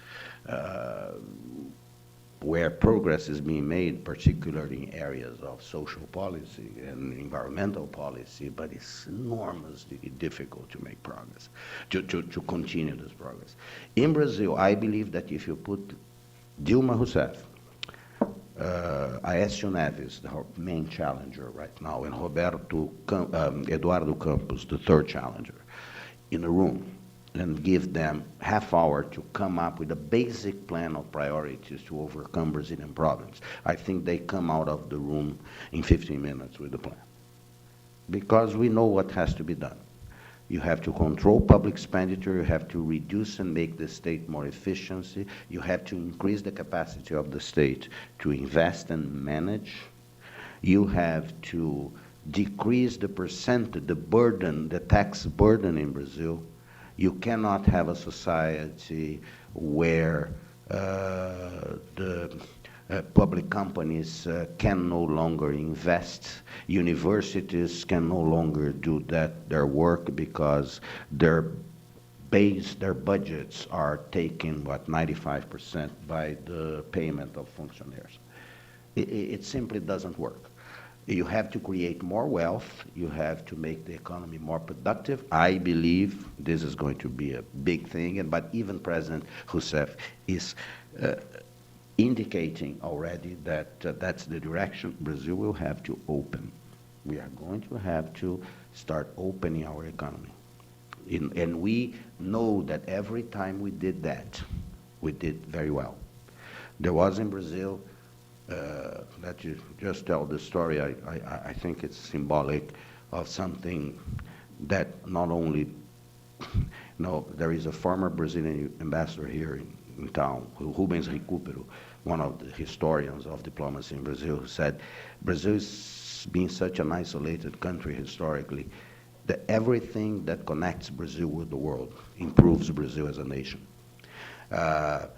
Where progress is being made, particularly in areas of social policy and environmental policy, but it's enormously difficult to make progress, to continue this progress. In Brazil, I believe that if you put Dilma Rousseff, Aécio Neves, the main challenger right now, and Eduardo Campos, the third challenger, in a room, and give them half hour to come up with a basic plan of priorities to overcome Brazilian problems, I think they come out of the room in 15 minutes with the plan. Because we know what has to be done. You have to control public expenditure, you have to reduce and make the state more efficient, you have to increase the capacity of the state to invest and manage, you have to decrease the percentage, the burden, the tax burden in Brazil. You cannot have a society where the public companies can no longer invest. Universities can no longer do their work because their budgets are taken, 95% by the payment of functionaries. It simply doesn't work. You have to create more wealth. You have to make the economy more productive. I believe this is going to be a big thing, but even President Rousseff is indicating already that that's the direction Brazil will have to open We are going to have to start opening our economy. And we know that every time we did that, we did very well. There was in Brazil, let you just tell the story, I think it's symbolic of something that not only, no, there is a former Brazilian ambassador here in town, Rubens Recupero, one of the historians of diplomacy in Brazil, who said, Brazil is being such an isolated country historically, that everything that connects Brazil with the world improves Brazil as a nation. After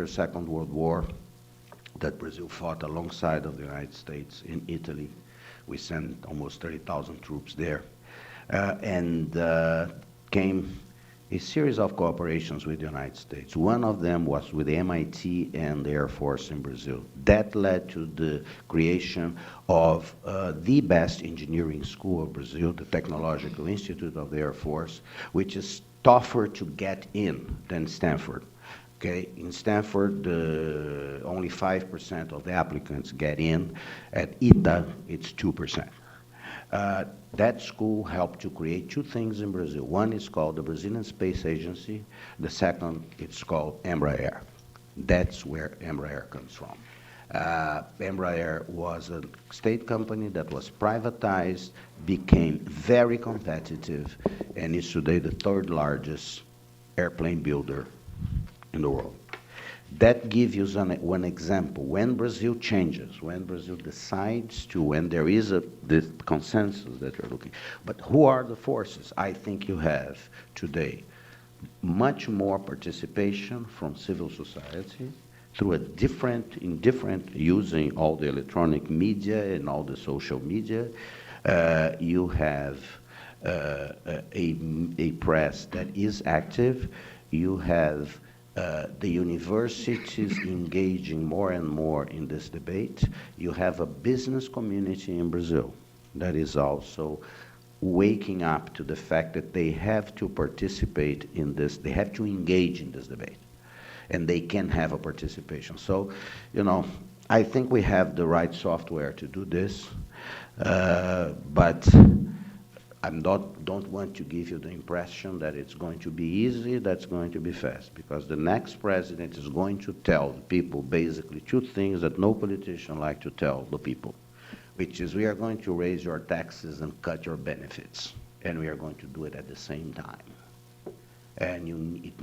Second World War, that Brazil fought alongside of the United States in Italy. We sent almost 30,000 troops there. And came a series of cooperations with the United States. One of them was with the MIT and the Air Force in Brazil. That led to the creation of the best engineering school of Brazil, the Technological Institute of the Air Force, which is tougher to get in than Stanford. Okay, in Stanford, only 5% of the applicants get in. At ITA, it's 2%. That school helped to create two things in Brazil. One is called the Brazilian Space Agency. The second, it's called Embraer. That's where Embraer comes from. Embraer was a state company that was privatized, became very competitive, and is today the third largest airplane builder in the world. That gives you one example. When Brazil changes, when Brazil decides to, when there is this consensus that you're looking, but who are the forces? I think you have today much more participation from civil society through using all the electronic media and all the social media. You have a press that is active. You have the universities engaging more and more in this debate. You have a business community in Brazil that is also waking up to the fact that they have to participate in this, they have to engage in this debate, and they can have a participation. So, you know, I think we have the right software to do this, but I don't want to give you the impression that it's going to be easy, that's going to be fast, because the next president is going to tell the people basically two things that no politician like to tell the people, which is we are going to raise your taxes and cut your benefits, and we are going to do it at the same time. And it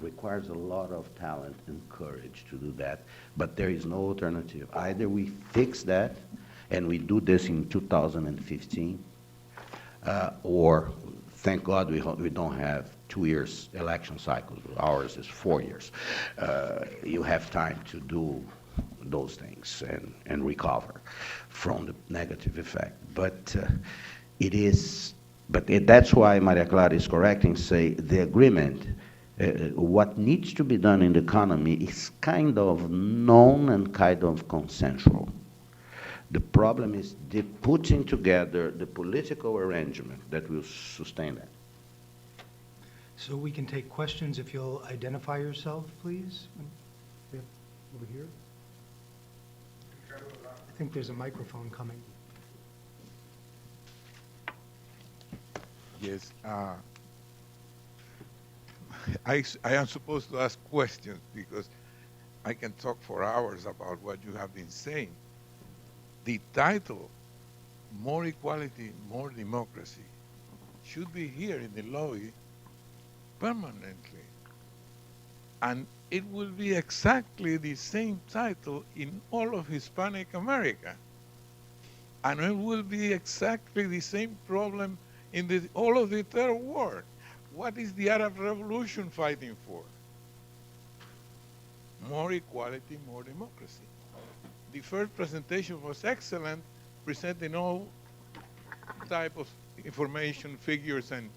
requires a lot of talent and courage to do that, but there is no alternative. Either we fix that, and we do this in 2015, or thank God we don't have 2 years election cycles. Ours is 4 years. You have time to do those things and recover from the negative effect. But that's why Maria Clara is correct in saying the agreement, what needs to be done in the economy is kind of known and kind of consensual. The problem is the putting together the political arrangement that will sustain that. So we can take questions if you'll identify yourself, please. Yeah, over here. I think there's a microphone coming. Yes. I am supposed to ask questions because I can talk for hours about what you have been saying. The title, More Equality, More Democracy, should be here in the lobby permanently. And it will be exactly the same title in all of Hispanic America. And it will be exactly the same problem in all of the third world. What is the Arab Revolution fighting for? More equality, more democracy. The first presentation was excellent, presenting all type of information, figures, and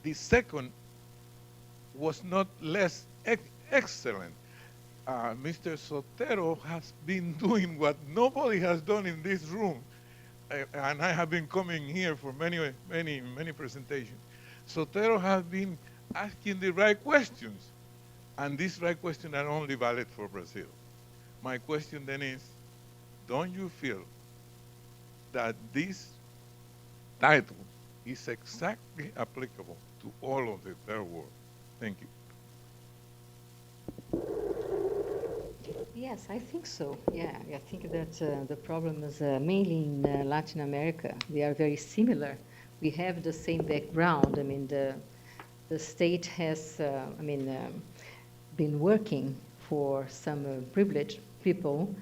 the second was not less excellent. Mr. Sotero has been doing what nobody has done in this room, and I have been coming here for many presentations. Sotero has been asking the right questions, and these right questions are only valid for Brazil. My question then is, don't you feel that this title is exactly applicable to all of the third world? Thank you. Yes, I think so. Yeah, I think that the problem is mainly in Latin America. We are very similar. We have the same background. I mean, the state has, been working for some privileged people.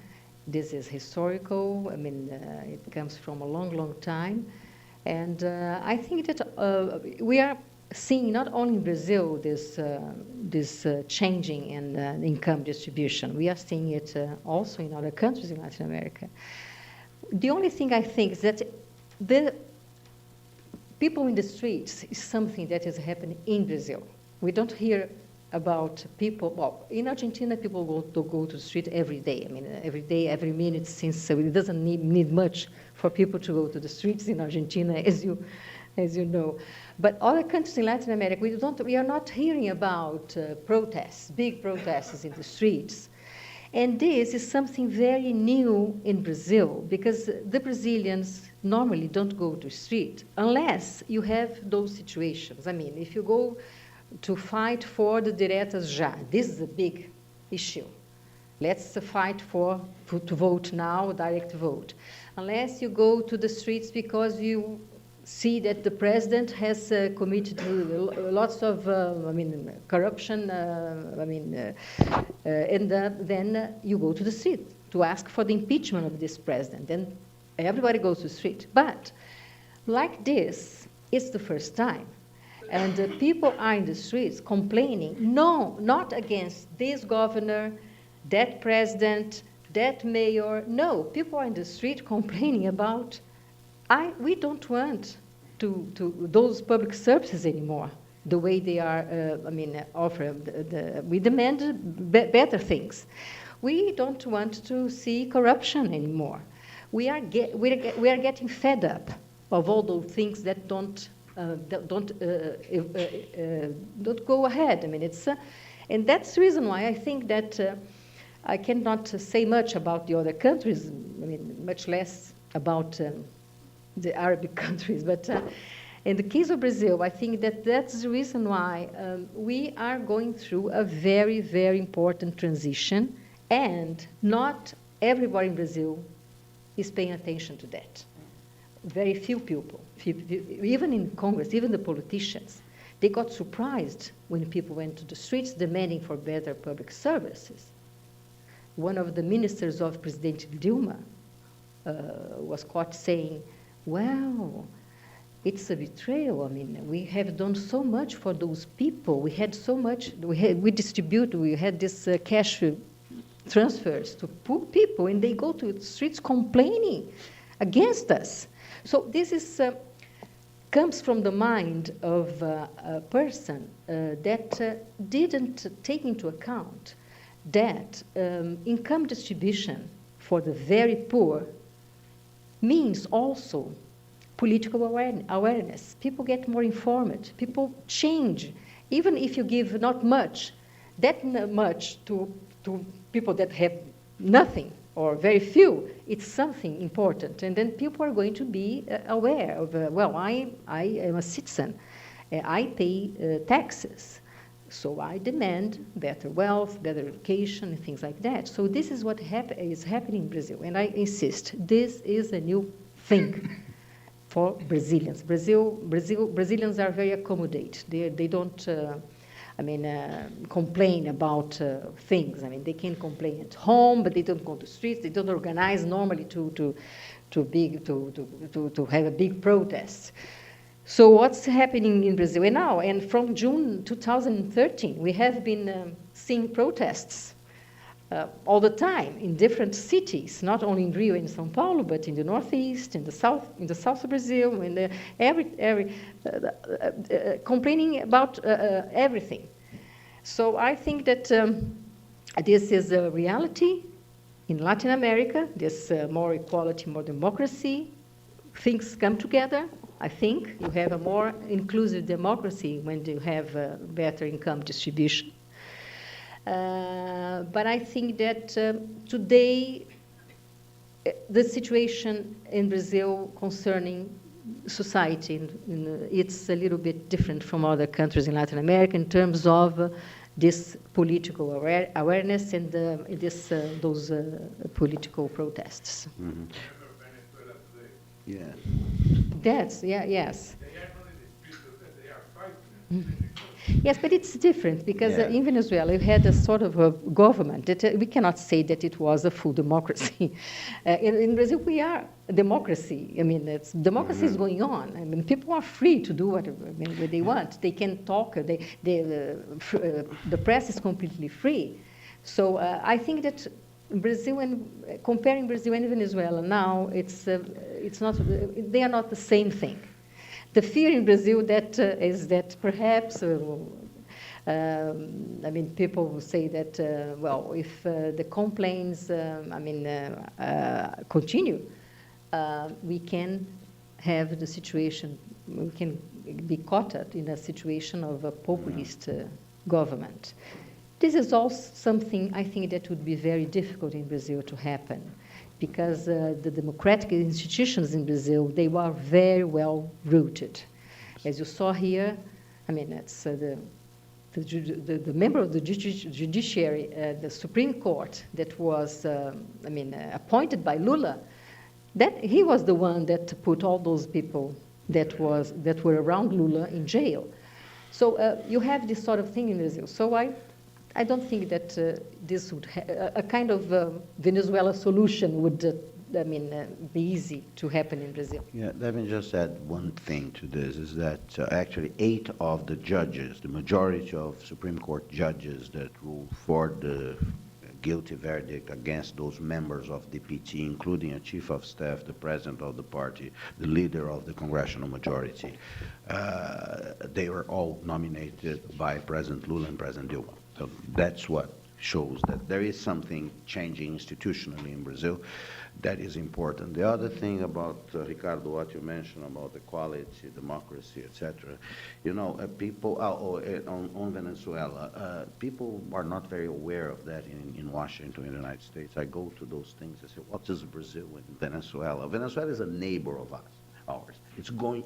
This is historical. I mean, it comes from a long, long time. And I think that we are seeing not only in Brazil this changing in income distribution. We are seeing it also in other countries in Latin America. The only thing I think is that the people in the streets is something that is happening in Brazil. We don't hear about people, well, in Argentina, people go to the street every day. I mean, every day, every minute, since it doesn't need much for people to go to the streets in Argentina, as you know. But other countries in Latin America, we are not hearing about protests, big protests in the streets. And this is something very new in Brazil, because the Brazilians normally don't go to the street unless you have those situations. I mean, if you go to fight for the diretas já, this is a big issue. Let's fight to vote now, direct vote. Unless you go to the streets because you see that the president has committed lots of corruption, and then you go to the street to ask for the impeachment of this president. Then everybody goes to the street. But like this, it's the first time. And people are in the streets complaining, no, not against this governor, that president, that mayor. No, people are in the street complaining about, we don't want to those public services anymore, the way they are, offered. We demand better things. We don't want to see corruption anymore. We are getting fed up of all those things that don't go ahead. I mean, and that's the reason why I think that I cannot say much about the other countries. I mean, much less about the Arabic countries. But in the case of Brazil, I think that that's the reason why we are going through a very, very important transition, and not everybody in Brazil is paying attention to that. Very few people, even in Congress, even the politicians, they got surprised when people went to the streets demanding for better public services. One of the ministers of President Dilma was caught saying, well, it's a betrayal. I mean, we have done so much for those people. We had so much, we had this cash transfers to poor people, and they go to the streets complaining against us. So this is comes from the mind of a person that didn't take into account that income distribution for the very poor means also political awareness. People get more informed. People change. Even if you give not much, that much to people that have nothing or very few, it's something important. And then people are going to be aware of, well, I am a citizen. I pay taxes. So I demand better wealth, better education, and things like that. So this is what is happening in Brazil. And I insist, this is a new thing for Brazilians. Brazilians are very accommodated. They don't complain about things. I mean, they can complain at home, but they don't go to the streets. They don't organize normally to have a big protest. So what's happening in Brazil now? And from June 2013, we have been seeing protests all the time in different cities, not only in Rio and São Paulo, but in the Northeast, in the south of Brazil, in complaining about everything. So I think that this is a reality in Latin America. There's more equality, more democracy. Things come together. I think you have a more inclusive democracy when you have better income distribution. But I think that today the situation in Brazil concerning society, it's a little bit different from other countries in Latin America in terms of this political awareness and those political protests. Mm-hmm. Yeah. That's, yes. They are not in the streets, they are fighting. Yes, but it's different because Yeah. in Venezuela you had a sort of a government that we cannot say that it was a full democracy. In Brazil we are a democracy. I mean, democracy is going on. I mean, people are free to do whatever what they want. They can talk. The press is completely free. So I think that Brazil and comparing Brazil and Venezuela now, it's not. They are not the same thing. The fear in Brazil is that perhaps, I mean, people will say that, well, if the complaints, continue, we can have the situation, we can be caught up in a situation of a populist government. This is also something I think that would be very difficult in Brazil to happen, because the democratic institutions in Brazil, they were very well rooted. As you saw here, I mean, it's the member of the judiciary, the Supreme Court, that was, appointed by Lula, that he was the one that put all those people that were around Lula in jail. So you have this sort of thing in Brazil. So I don't think that this would a kind of Venezuela solution would, be easy to happen in Brazil. Yeah, let me just add one thing to this, is that actually 8 of the judges, the majority of Supreme Court judges that ruled for the guilty verdict against those members of the DPT, including a chief of staff, the president of the party, the leader of the congressional majority, they were all nominated by President Lula and President Dilma. So that's what shows that there is something changing institutionally in Brazil that is important. The other thing about, Ricardo, what you mentioned about equality, democracy, etc., you know, people, on Venezuela, people are not very aware of that in Washington, in the United States. I go to those things, I say, what is Brazil and Venezuela? Venezuela is a neighbor of ours. It's going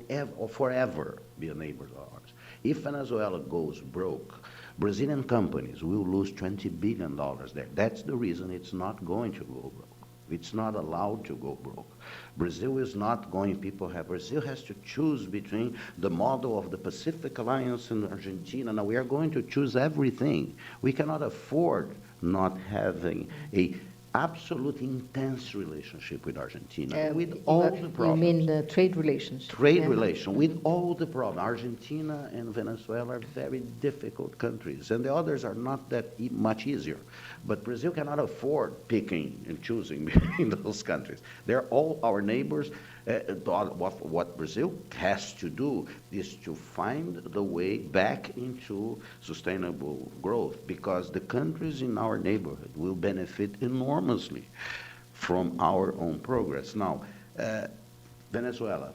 forever be a neighbor of ours. If Venezuela goes broke, Brazilian companies will lose $20 billion there. That's the reason it's not going to go broke. It's not allowed to go broke. Brazil is not going, Brazil has to choose between the model of the Pacific Alliance and Argentina. Now we are going to choose everything. We cannot afford not having a absolute intense relationship with Argentina, with all the problems. You mean the trade relations? Trade relation, with all the problems. Argentina and Venezuela are very difficult countries, and the others are not that much easier. But Brazil cannot afford picking and choosing between those countries. They're all our neighbors. What Brazil has to do is to find the way back into sustainable growth, because the countries in our neighborhood will benefit enormously from our own progress. Now, Venezuela.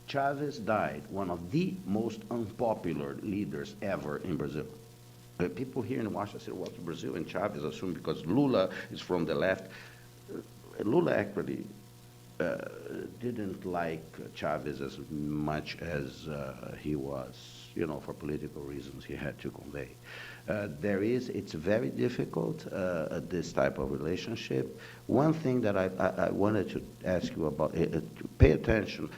Chavez died, one of the most unpopular leaders ever in Brazil. People here in Washington say, well, Brazil and Chavez assume because Lula is from the left. Lula actually didn't like Chavez as much as he was, for political reasons he had to convey. It's very difficult, this type of relationship. One thing that I wanted to ask you about, to pay attention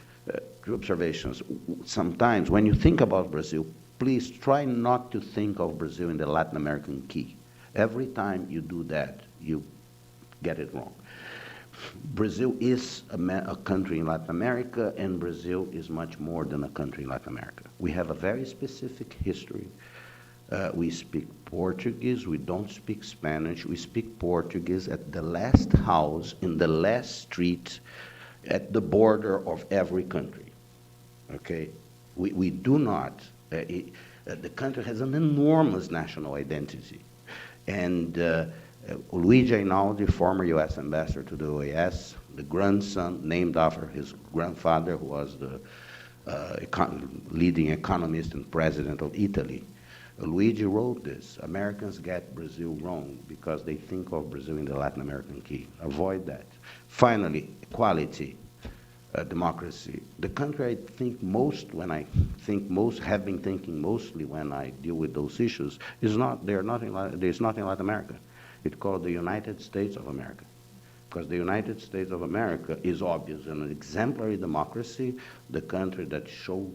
to observations. Sometimes when you think about Brazil, please try not to think of Brazil in the Latin American key. Every time you do that, you get it wrong. Brazil is a country in Latin America, and Brazil is much more than a country in Latin America. We have a very specific history. We speak Portuguese, we don't speak Spanish. We speak Portuguese at the last house, in the last street, at the border of every country, okay? We do not, the country has an enormous national identity. And Luigi Einaudi, former U.S. ambassador to the OAS, the grandson named after his grandfather, who was the leading economist and president of Italy, Luigi wrote this. Americans get Brazil wrong because they think of Brazil in the Latin American key. Avoid that. Finally, equality, democracy. The country I think most, when I think most, have been thinking mostly when I deal with those issues, is not, they're not in, it's not in Latin America. It's called the United States of America. Because the United States of America is obvious, an exemplary democracy, the country that showed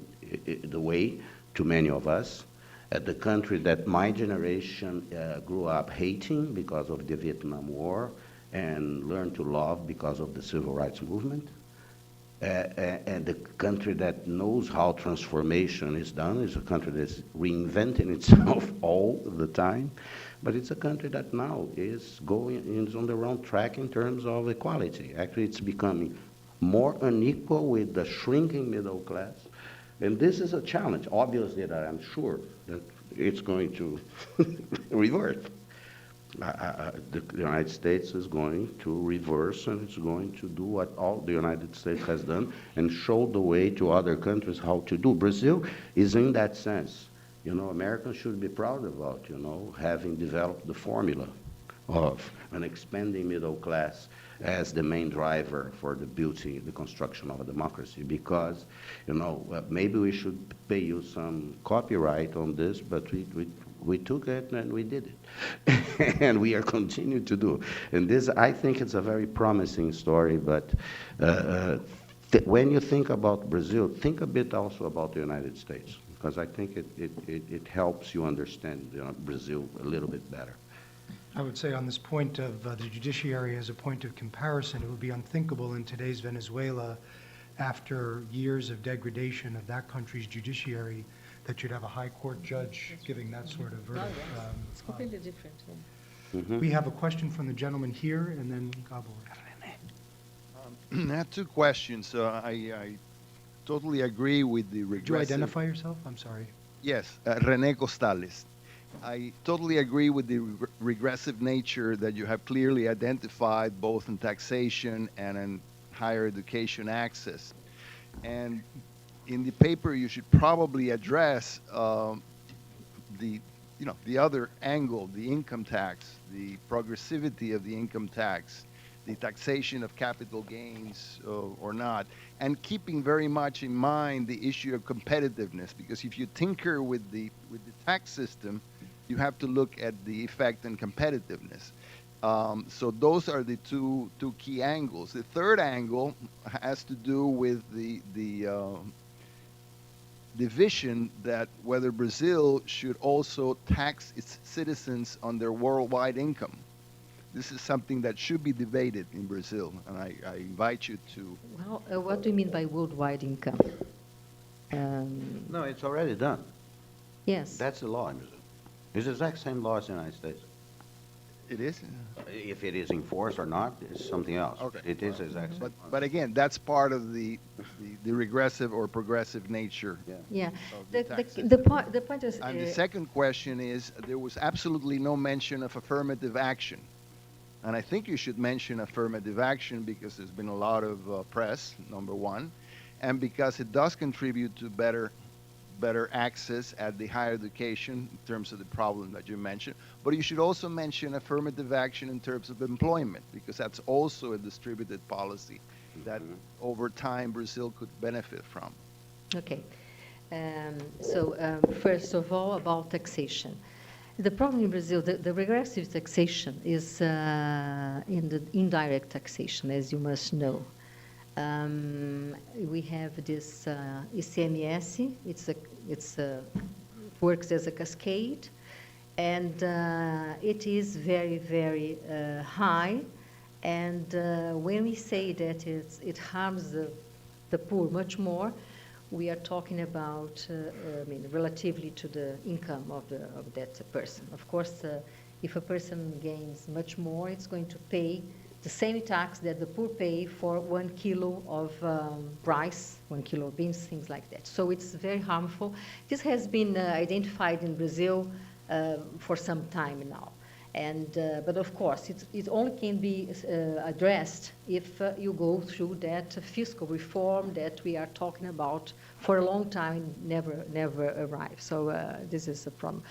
the way to many of us, the country that my generation grew up hating because of the Vietnam War and learned to love because of the Civil Rights Movement, and the country that knows how transformation is done. Is a country that's reinventing itself all the time. But it's a country that now is on the wrong track in terms of equality. Actually, it's becoming more unequal with the shrinking middle class. And this is a challenge, obviously, that I'm sure that it's going to revert. The United States is going to reverse, and it's going to do what all the United States has done and show the way to other countries how to do. Brazil is in that sense. You know, Americans should be proud about, you know, having developed the formula of an expanding middle class as the main driver for the beauty, the construction of a democracy. Because, you know, maybe we should pay you some copyright on this, but we took it and we did it. And we are continuing to do. And this, I think it's a very promising story, but when you think about Brazil, think a bit also about the United States, because I think it helps you understand, you know, Brazil a little bit better. I would say on this point of the judiciary as a point of comparison, it would be unthinkable in today's Venezuela, after years of degradation of that country's judiciary, that you'd have a high court judge giving that sort of verdict. It's completely different. Yeah. Mm-hmm. We have a question from the gentleman here, and then Gabor. I have two questions. I totally agree with the Could you regressive... identify yourself? I'm sorry. Yes, René Costales. I totally agree with the regressive nature that you have clearly identified both in taxation and in higher education access. And in the paper, you should probably address the other angle, the income tax, the progressivity of the income tax, the taxation of capital gains or not, and keeping very much in mind the issue of competitiveness, because if you tinker with the tax system, you have to look at the effect on competitiveness. So those are the two key angles. The third angle has to do with the vision that whether Brazil should also tax its citizens on their worldwide income. This is something that should be debated in Brazil, and I invite you to... Well, what do you mean by worldwide income? No, it's already done. Yes. That's the law in Brazil. It's the exact same law as the United States. It is? If it is enforced or not, is something else. Okay. It is the exact same. But again, that's part of the regressive or progressive nature. Yeah. Yeah. Of the tax system. The point is... And the second question is, there was absolutely no mention of affirmative action. And I think you should mention affirmative action because there's been a lot of press, number one, and because it does contribute to better access at the higher education in terms of the problem that you mentioned. But you should also mention affirmative action in terms of employment, because that's also a distributed policy that over time Brazil could benefit from. Okay. First of all, about taxation. The problem in Brazil, the regressive taxation is in the indirect taxation, as you must know. We have this ICMS, it works as a cascade, and it is very, very high. And when we say that it harms the poor much more, we are talking about, relatively to the income of that person. Of course, if a person gains much more, it's going to pay the same tax that the poor pay for 1 kilo of rice, 1 kilo of beans, things like that. So it's very harmful. This has been identified in Brazil for some time now. But of course, it only can be addressed if you go through that fiscal reform that we are talking about for a long time and never arrive. So this is a problem.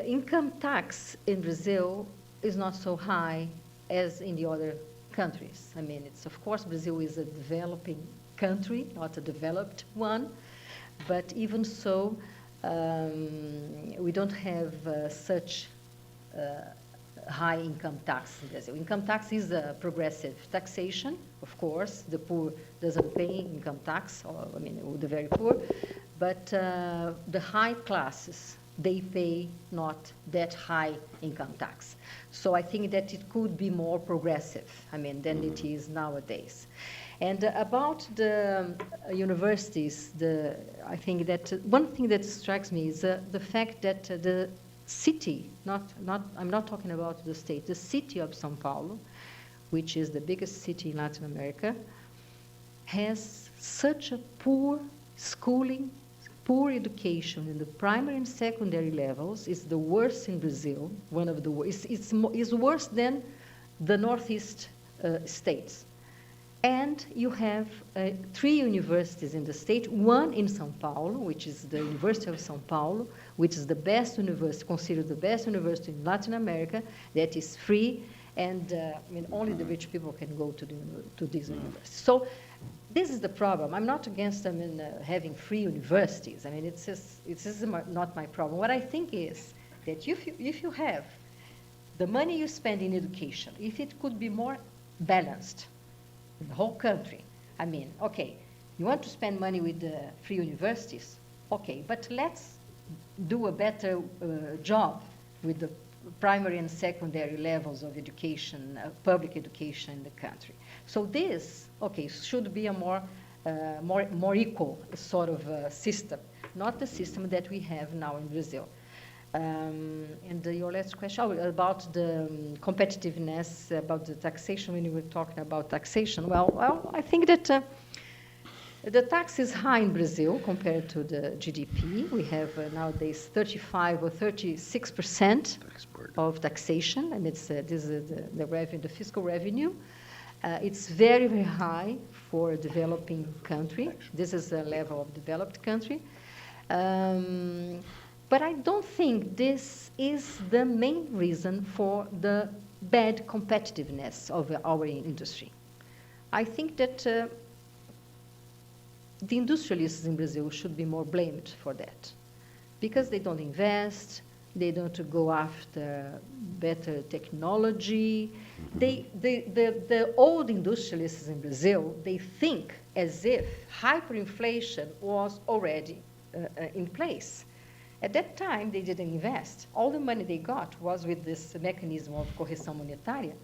Income tax in Brazil is not so high as in the other countries. I mean, of course, Brazil is a developing country, not a developed one, but even so, we don't have such high income tax in Brazil. Income tax is a progressive taxation, of course. The poor doesn't pay income tax, or I mean, the very poor. But the high classes, they pay not that high income tax. So I think that it could be more progressive, I mean, than it is nowadays. And about the universities, I think that one thing that strikes me is the fact that the city, I'm not talking about the state, the city of São Paulo, which is the biggest city in Latin America, has such a poor schooling, poor education in the primary and secondary levels. Is the worst in Brazil, one of the worst. It's worse than the Northeast states. And you have 3 universities in the state, one in São Paulo, which is the University of São Paulo, which is the best university, considered the best university in Latin America, that is free, and I mean, only the rich people can go to these universities. So this is the problem. I'm not against having free universities. I mean, it's not my problem. What I think is that if you have the money you spend in education, if it could be more balanced in the whole country, I mean, okay, you want to spend money with the free universities, okay, but let's do a better job with the primary and secondary levels of education, public education in the country. So this, okay, should be a more equal sort of system, not the system that we have now in Brazil. And your last question about the competitiveness, about the taxation, when you were talking about taxation, well, I think that the tax is high in Brazil compared to the GDP. We have nowadays 35 or 36% of taxation, and this is the revenue, the fiscal revenue. It's very, very high for a developing country. This is a level of developed country. But I don't think this is the main reason for the bad competitiveness of our industry. I think that the industrialists in Brazil should be more blamed for that, because they don't invest, they don't go after better technology. The old industrialists in Brazil, they think as if hyperinflation was already in place. At that time, they didn't invest. All the money they got was with this mechanism of correção monetária.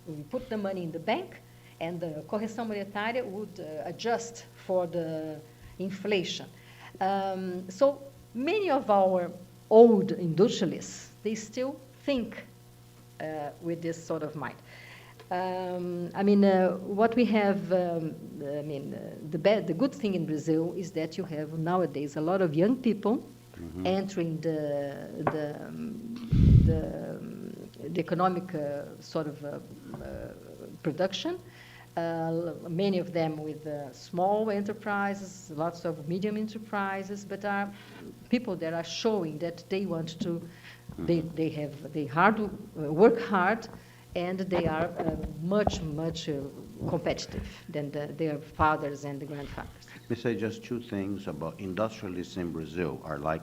We put the money in the bank, and the correção monetária would adjust for the inflation. So many of our old industrialists, they still think with this sort of mind. I mean, what we have, the good thing in Brazil is that you have nowadays a lot of young people entering the economic sort of production. Many of them with small enterprises, lots of medium enterprises, but are people that are showing that they want to, they work hard, and they are much competitive than their fathers and the grandfathers. Let me say just 2 things about industrialists in Brazil are like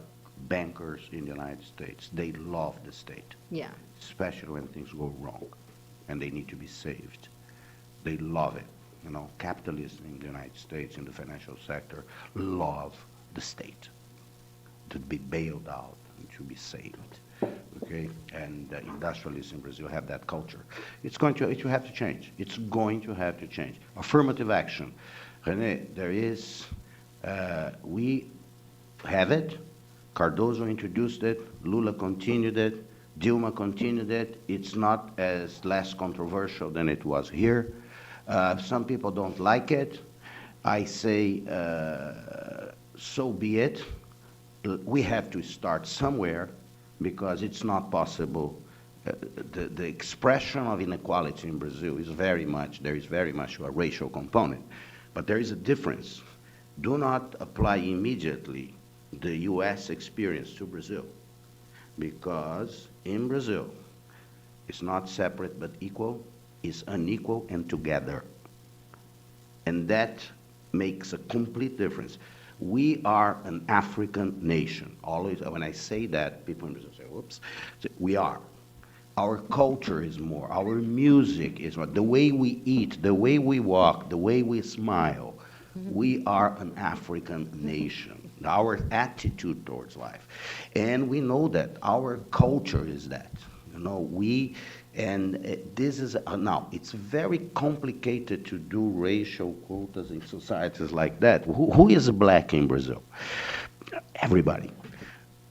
bankers in the United States. They love the state. Yeah. Especially when things go wrong and they need to be saved. They love it. You know, capitalists in the United States, in the financial sector, love the state to be bailed out and to be saved. Okay, and industrialists in Brazil have that culture. It will have to change. It's going to have to change. Affirmative action. René, there is, we have it. Cardoso introduced it. Lula continued it. Dilma continued it. It's not as less controversial than it was here. Some people don't like it. I say, so be it. We have to start somewhere. because it's not possible. The expression of inequality in Brazil is very much, there is very much a racial component. But there is a difference. Do not apply immediately the US experience to Brazil, because in Brazil, it's not separate but equal, it's unequal and together. And that makes a complete difference. We are an African nation. Always, when I say that, people in Brazil say, whoops. We are. Our culture is more. Our music is more. The way we eat, the way we walk, the way we smile. We are an African nation. Our attitude towards life. And we know that. Our culture is that. You know, this is, now, it's very complicated to do racial quotas in societies like that. Who is black in Brazil? Everybody.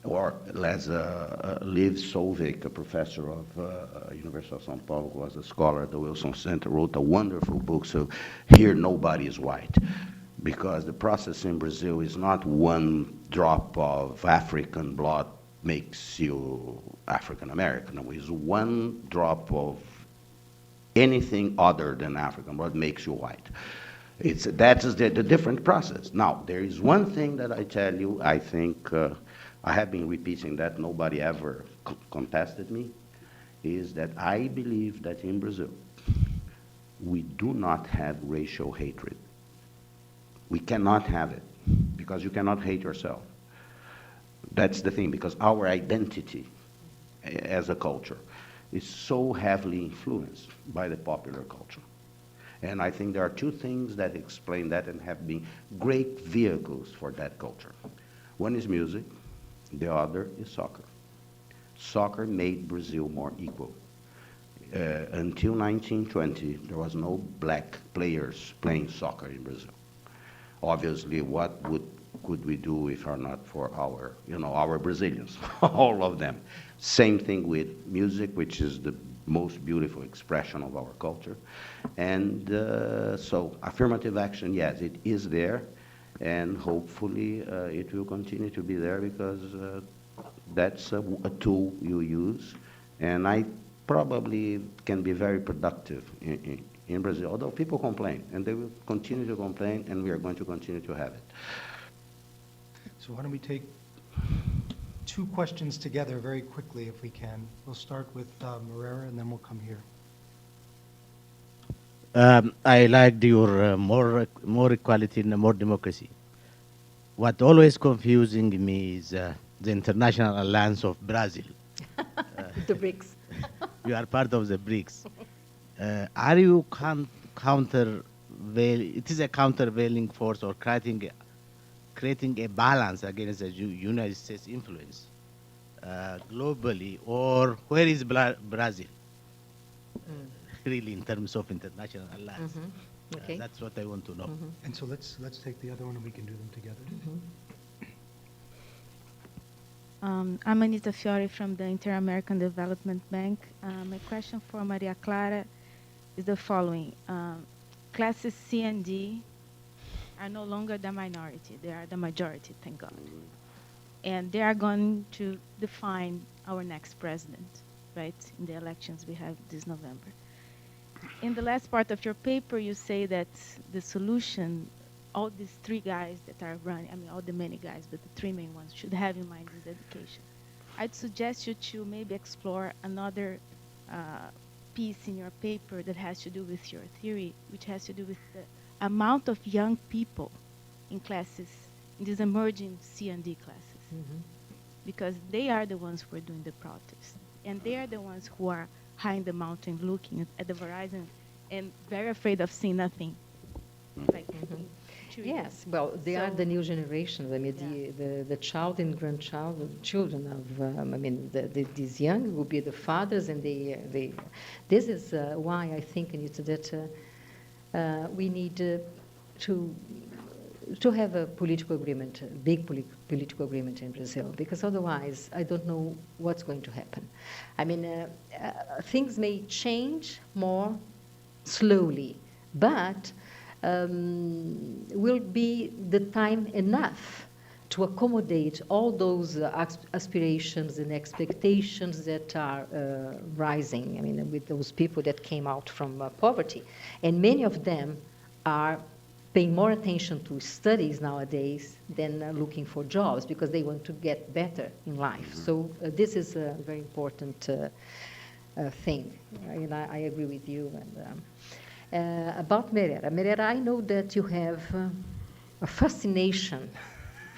Or as Liv Solvik, a professor of University of São Paulo, who was a scholar at the Wilson Center, wrote a wonderful book, so here nobody is white. Because the process in Brazil is not one drop of African blood makes you African American. No, it's one drop of anything other than African blood makes you white. That is the different process. Now, there is one thing that I tell you, I think, I have been repeating that, nobody ever contested me, is that I believe that in Brazil, we do not have racial hatred. We cannot have it, because you cannot hate yourself. That's the thing, because our identity as a culture is so heavily influenced by the popular culture. And I think there are two things that explain that and have been great vehicles for that culture. One is music, the other is soccer. Soccer made Brazil more equal. Until 1920, there was no black players playing soccer in Brazil. Obviously, what could we do if are not for our Brazilians, all of them. Same thing with music, which is the most beautiful expression of our culture. And so affirmative action, yes, it is there, and hopefully it will continue to be there, because that's a tool you use, and I probably can be very productive in Brazil, although people complain, and they will continue to complain, and we are going to continue to have it. So why don't we take two questions together very quickly, if we can. We'll start with Moreira, and then we'll come here. I liked your more equality and more democracy. What always confusing me is the International Alliance of Brazil. The BRICS. You are part of the BRICS. Are you it is a countervailing force, or creating a balance against the United States influence globally, or where is Brazil? Really, in terms of international alliance. Okay. That's what I want to know. And so let's take the other one, and we can do them together. I'm Anita Fiore from the Inter-American Development Bank. My question for Maria Clara is the following. Classes C and D are no longer the minority. They are the majority, thank God. And they are going to define our next president, right, in the elections we have this November. In the last part of your paper, you say that the solution, all these three guys that are running, I mean, all the many guys, but the three main ones should have in mind is education. I'd suggest you to maybe explore another piece in your paper that has to do with your theory, which has to do with the amount of young people in classes, in these emerging C and D classes. Because they are the ones who are doing the protest. And they are the ones who are high in the mountain looking at the horizon and very afraid of seeing nothing. Like Yes, well, they are the new generation. I mean, the child and grandchild, the children of, these young will be the fathers, and this is why I think, Anita, that we need to have a political agreement, a big political agreement in Brazil, because otherwise I don't know what's going to happen. I mean, things may change more slowly, but will be the time enough to accommodate all those aspirations and expectations that are rising, I mean, with those people that came out from poverty. And many of them are paying more attention to studies nowadays than looking for jobs because they want to get better in life. So this is a very important thing, and I agree with you. And about Merera. Merera, I know that you have a fascination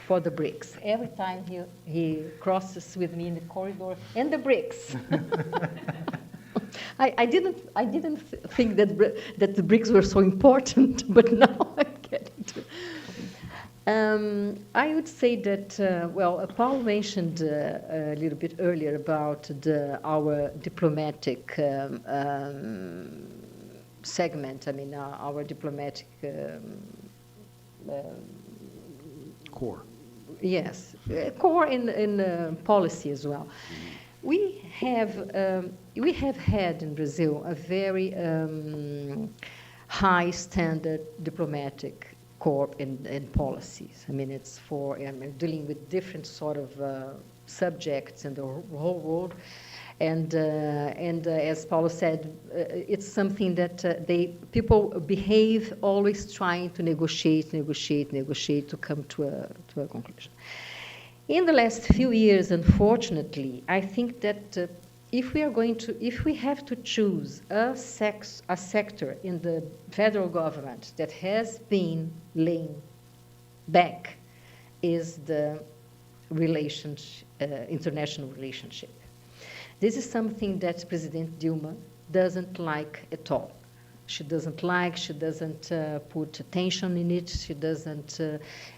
for the bricks. Every time he crosses with me in the corridor, and the bricks. I didn't think that the bricks were so important, but now I get it. I would say that, well, Paul mentioned a little bit earlier about our diplomatic segment, I mean, our diplomatic Core. yes, core in policy as well. We have had in Brazil a very high standard diplomatic corps and policies. I mean, it's for dealing with different sort of subjects in the whole world. And as Paulo said, it's something that people behave always trying to negotiate to come to a conclusion. In the last few years, unfortunately, I think that if we have to choose a sector in the federal government that has been laying back, is the international relationship. This is something that President Dilma doesn't like at all. She doesn't put attention in it. She doesn't,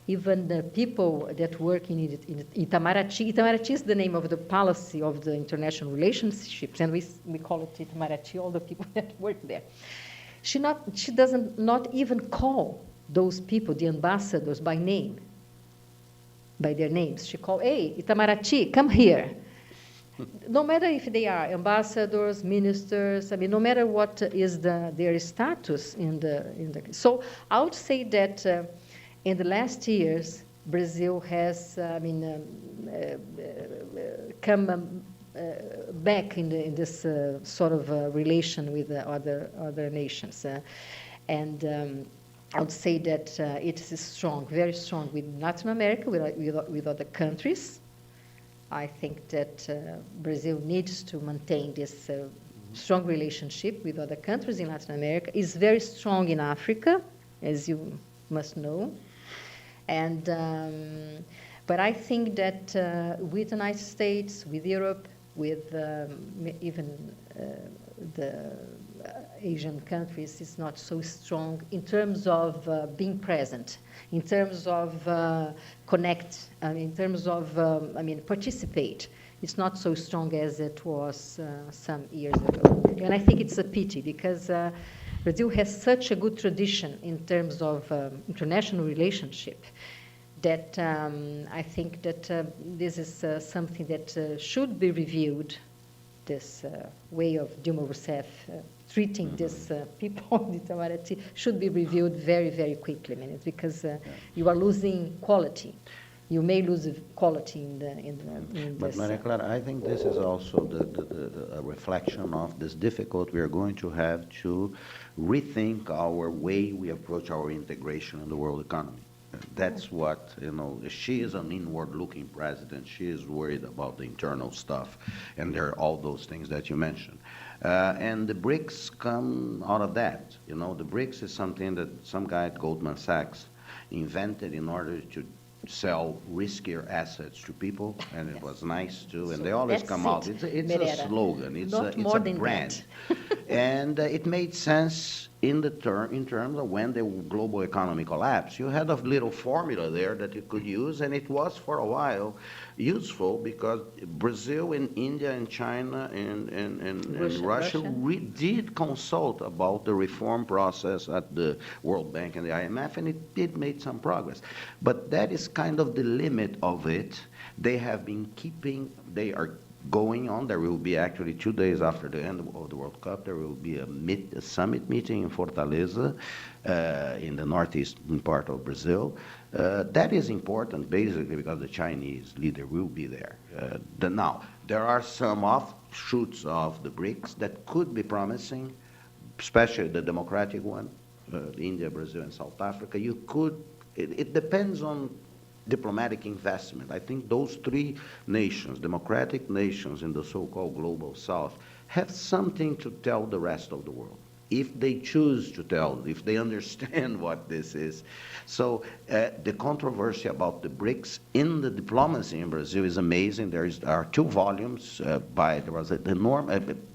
even the people that work in it, in Itamaraty. Itamaraty is the name of the policy of the international relationships, and we call it Itamaraty, all the people that work there. She doesn't not even call those people, the ambassadors, by name, by their names. She called, hey, Itamaraty, come here. No matter if they are ambassadors, ministers, I mean, no matter what is their status in the. So I would say that in the last years, Brazil has, come back in this sort of relation with other nations, and I would say that it is strong, very strong with Latin America, with other countries. I think that Brazil needs to maintain this strong relationship with other countries in Latin America. It's very strong in Africa, as you must know. And but I think that with the United States, with Europe, with even the Asian countries, it's not so strong in terms of being present, in terms of connect, in terms of participate. It's not so strong as it was some years ago. And I think it's a pity because Brazil has such a good tradition in terms of international relationship that I think that this is something that should be reviewed, this way of Dilma Rousseff treating these people in Itamaraty should be reviewed very, very quickly, because you are losing quality. You may lose quality in But this. Maria Clara, I think this is also a reflection of this difficult we are going to have to rethink our way we approach our integration in the world economy. That's what, she is an inward-looking president. She is worried about the internal stuff, and there are all those things that you mentioned. And the BRICS come out of that. The BRICS is something that some guy at Goldman Sachs invented in order to sell riskier assets to people, and it was nice too, and they always come out. It's a slogan. It's a brand. And it made sense in terms of when the global economy collapsed. You had a little formula there that you could use, and it was for a while useful because Brazil and India and China and Russia did consult about the reform process at the World Bank and the IMF, and it did make some progress. But that is kind of the limit of it. They are going on. There will be actually 2 days after the end of the World Cup, there will be a summit meeting in Fortaleza, in the northeastern part of Brazil. That is important, basically, because the Chinese leader will be there. Now, there are some offshoots of the BRICS that could be promising, especially the democratic one, India, Brazil, and South Africa. It depends on diplomatic investment. I think those three nations, democratic nations in the so-called global south, have something to tell the rest of the world, if they choose to tell, if they understand what this is. So the controversy about the BRICS in the diplomacy in Brazil is amazing. There are 2 volumes there was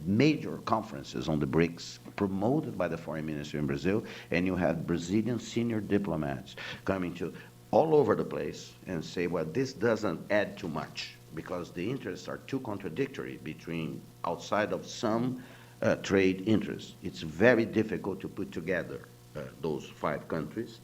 major conferences on the BRICS promoted by the foreign ministry in Brazil, and you have Brazilian senior diplomats coming to all over the place and say, well, this doesn't add too much because the interests are too contradictory between outside of some trade interests. It's very difficult to put together those 5 countries.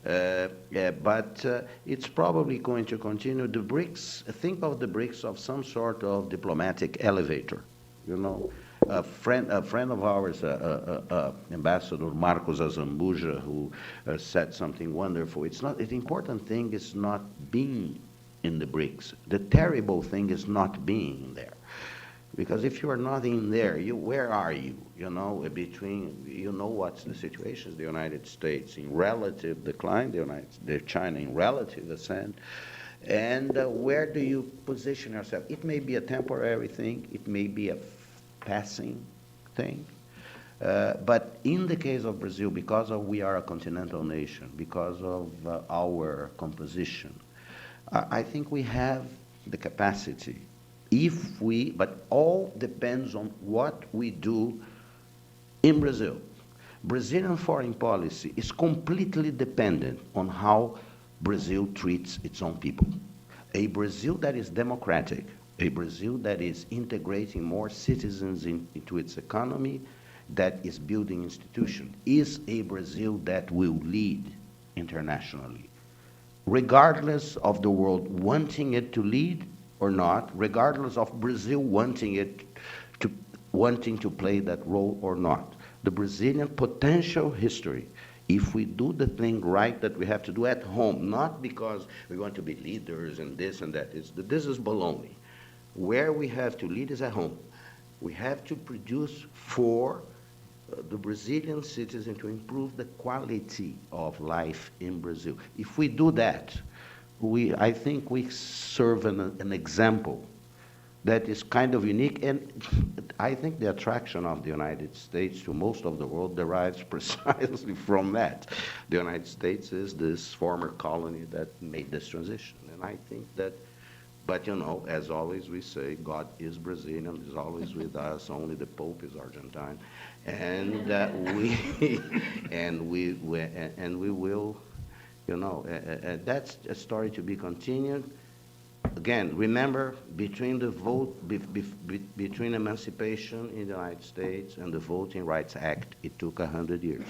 But it's probably going to continue. The BRICS, think of the BRICS of some sort of diplomatic elevator. You know, a friend of ours, Ambassador Marcos Azambuja, who said something wonderful. The important thing is not being in the BRICS. The terrible thing is not being there. Because if you are not in there, where are you? You know, what's the situation? The United States in relative decline, China in relative ascent. And where do you position yourself? It may be a temporary thing. It may be a passing thing. But in the case of Brazil, because we are a continental nation, because of our composition, I think we have the capacity. But all depends on what we do in Brazil. Brazilian foreign policy is completely dependent on how Brazil treats its own people. A Brazil that is democratic, a Brazil that is integrating more citizens into its economy, that is building institutions, is a Brazil that will lead internationally. Regardless of the world wanting it to lead or not, regardless of Brazil wanting to play that role or not. The Brazilian potential history, if we do the thing right that we have to do at home, not because we want to be leaders and this and that, this is baloney. Where we have to lead is at home. We have to produce for the Brazilian citizen to improve the quality of life in Brazil. If we do that, I think we serve an example that is kind of unique, and I think the attraction of the United States to most of the world derives precisely from that. The United States is this former colony that made this transition, and I think that, but you know, as always we say, God is Brazilian, is always with us, only the Pope is Argentine, and we will. You know, that's a story to be continued. Again, remember, between the vote, between emancipation in the United States and the Voting Rights Act, it took 100 years.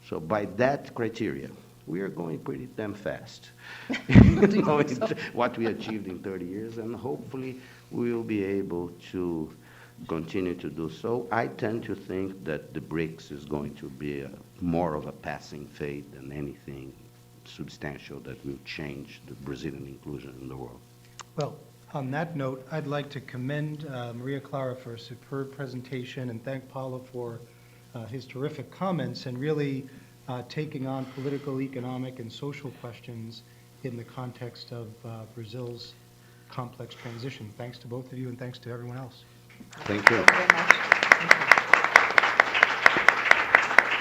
So by that criteria, we are going pretty damn fast. You know, what we achieved in 30 years, and hopefully we will be able to continue to do so. I tend to think that the BRICS is going to be more of a passing fade than anything substantial that will change the Brazilian inclusion in the world. Well, on that note, I'd like to commend Maria Clara for a superb presentation and thank Paulo for his terrific comments and really taking on political, economic, and social questions in the context of Brazil's complex transition. Thanks to both of you and thanks to everyone else. Thank you. Thank you very much. Thank you.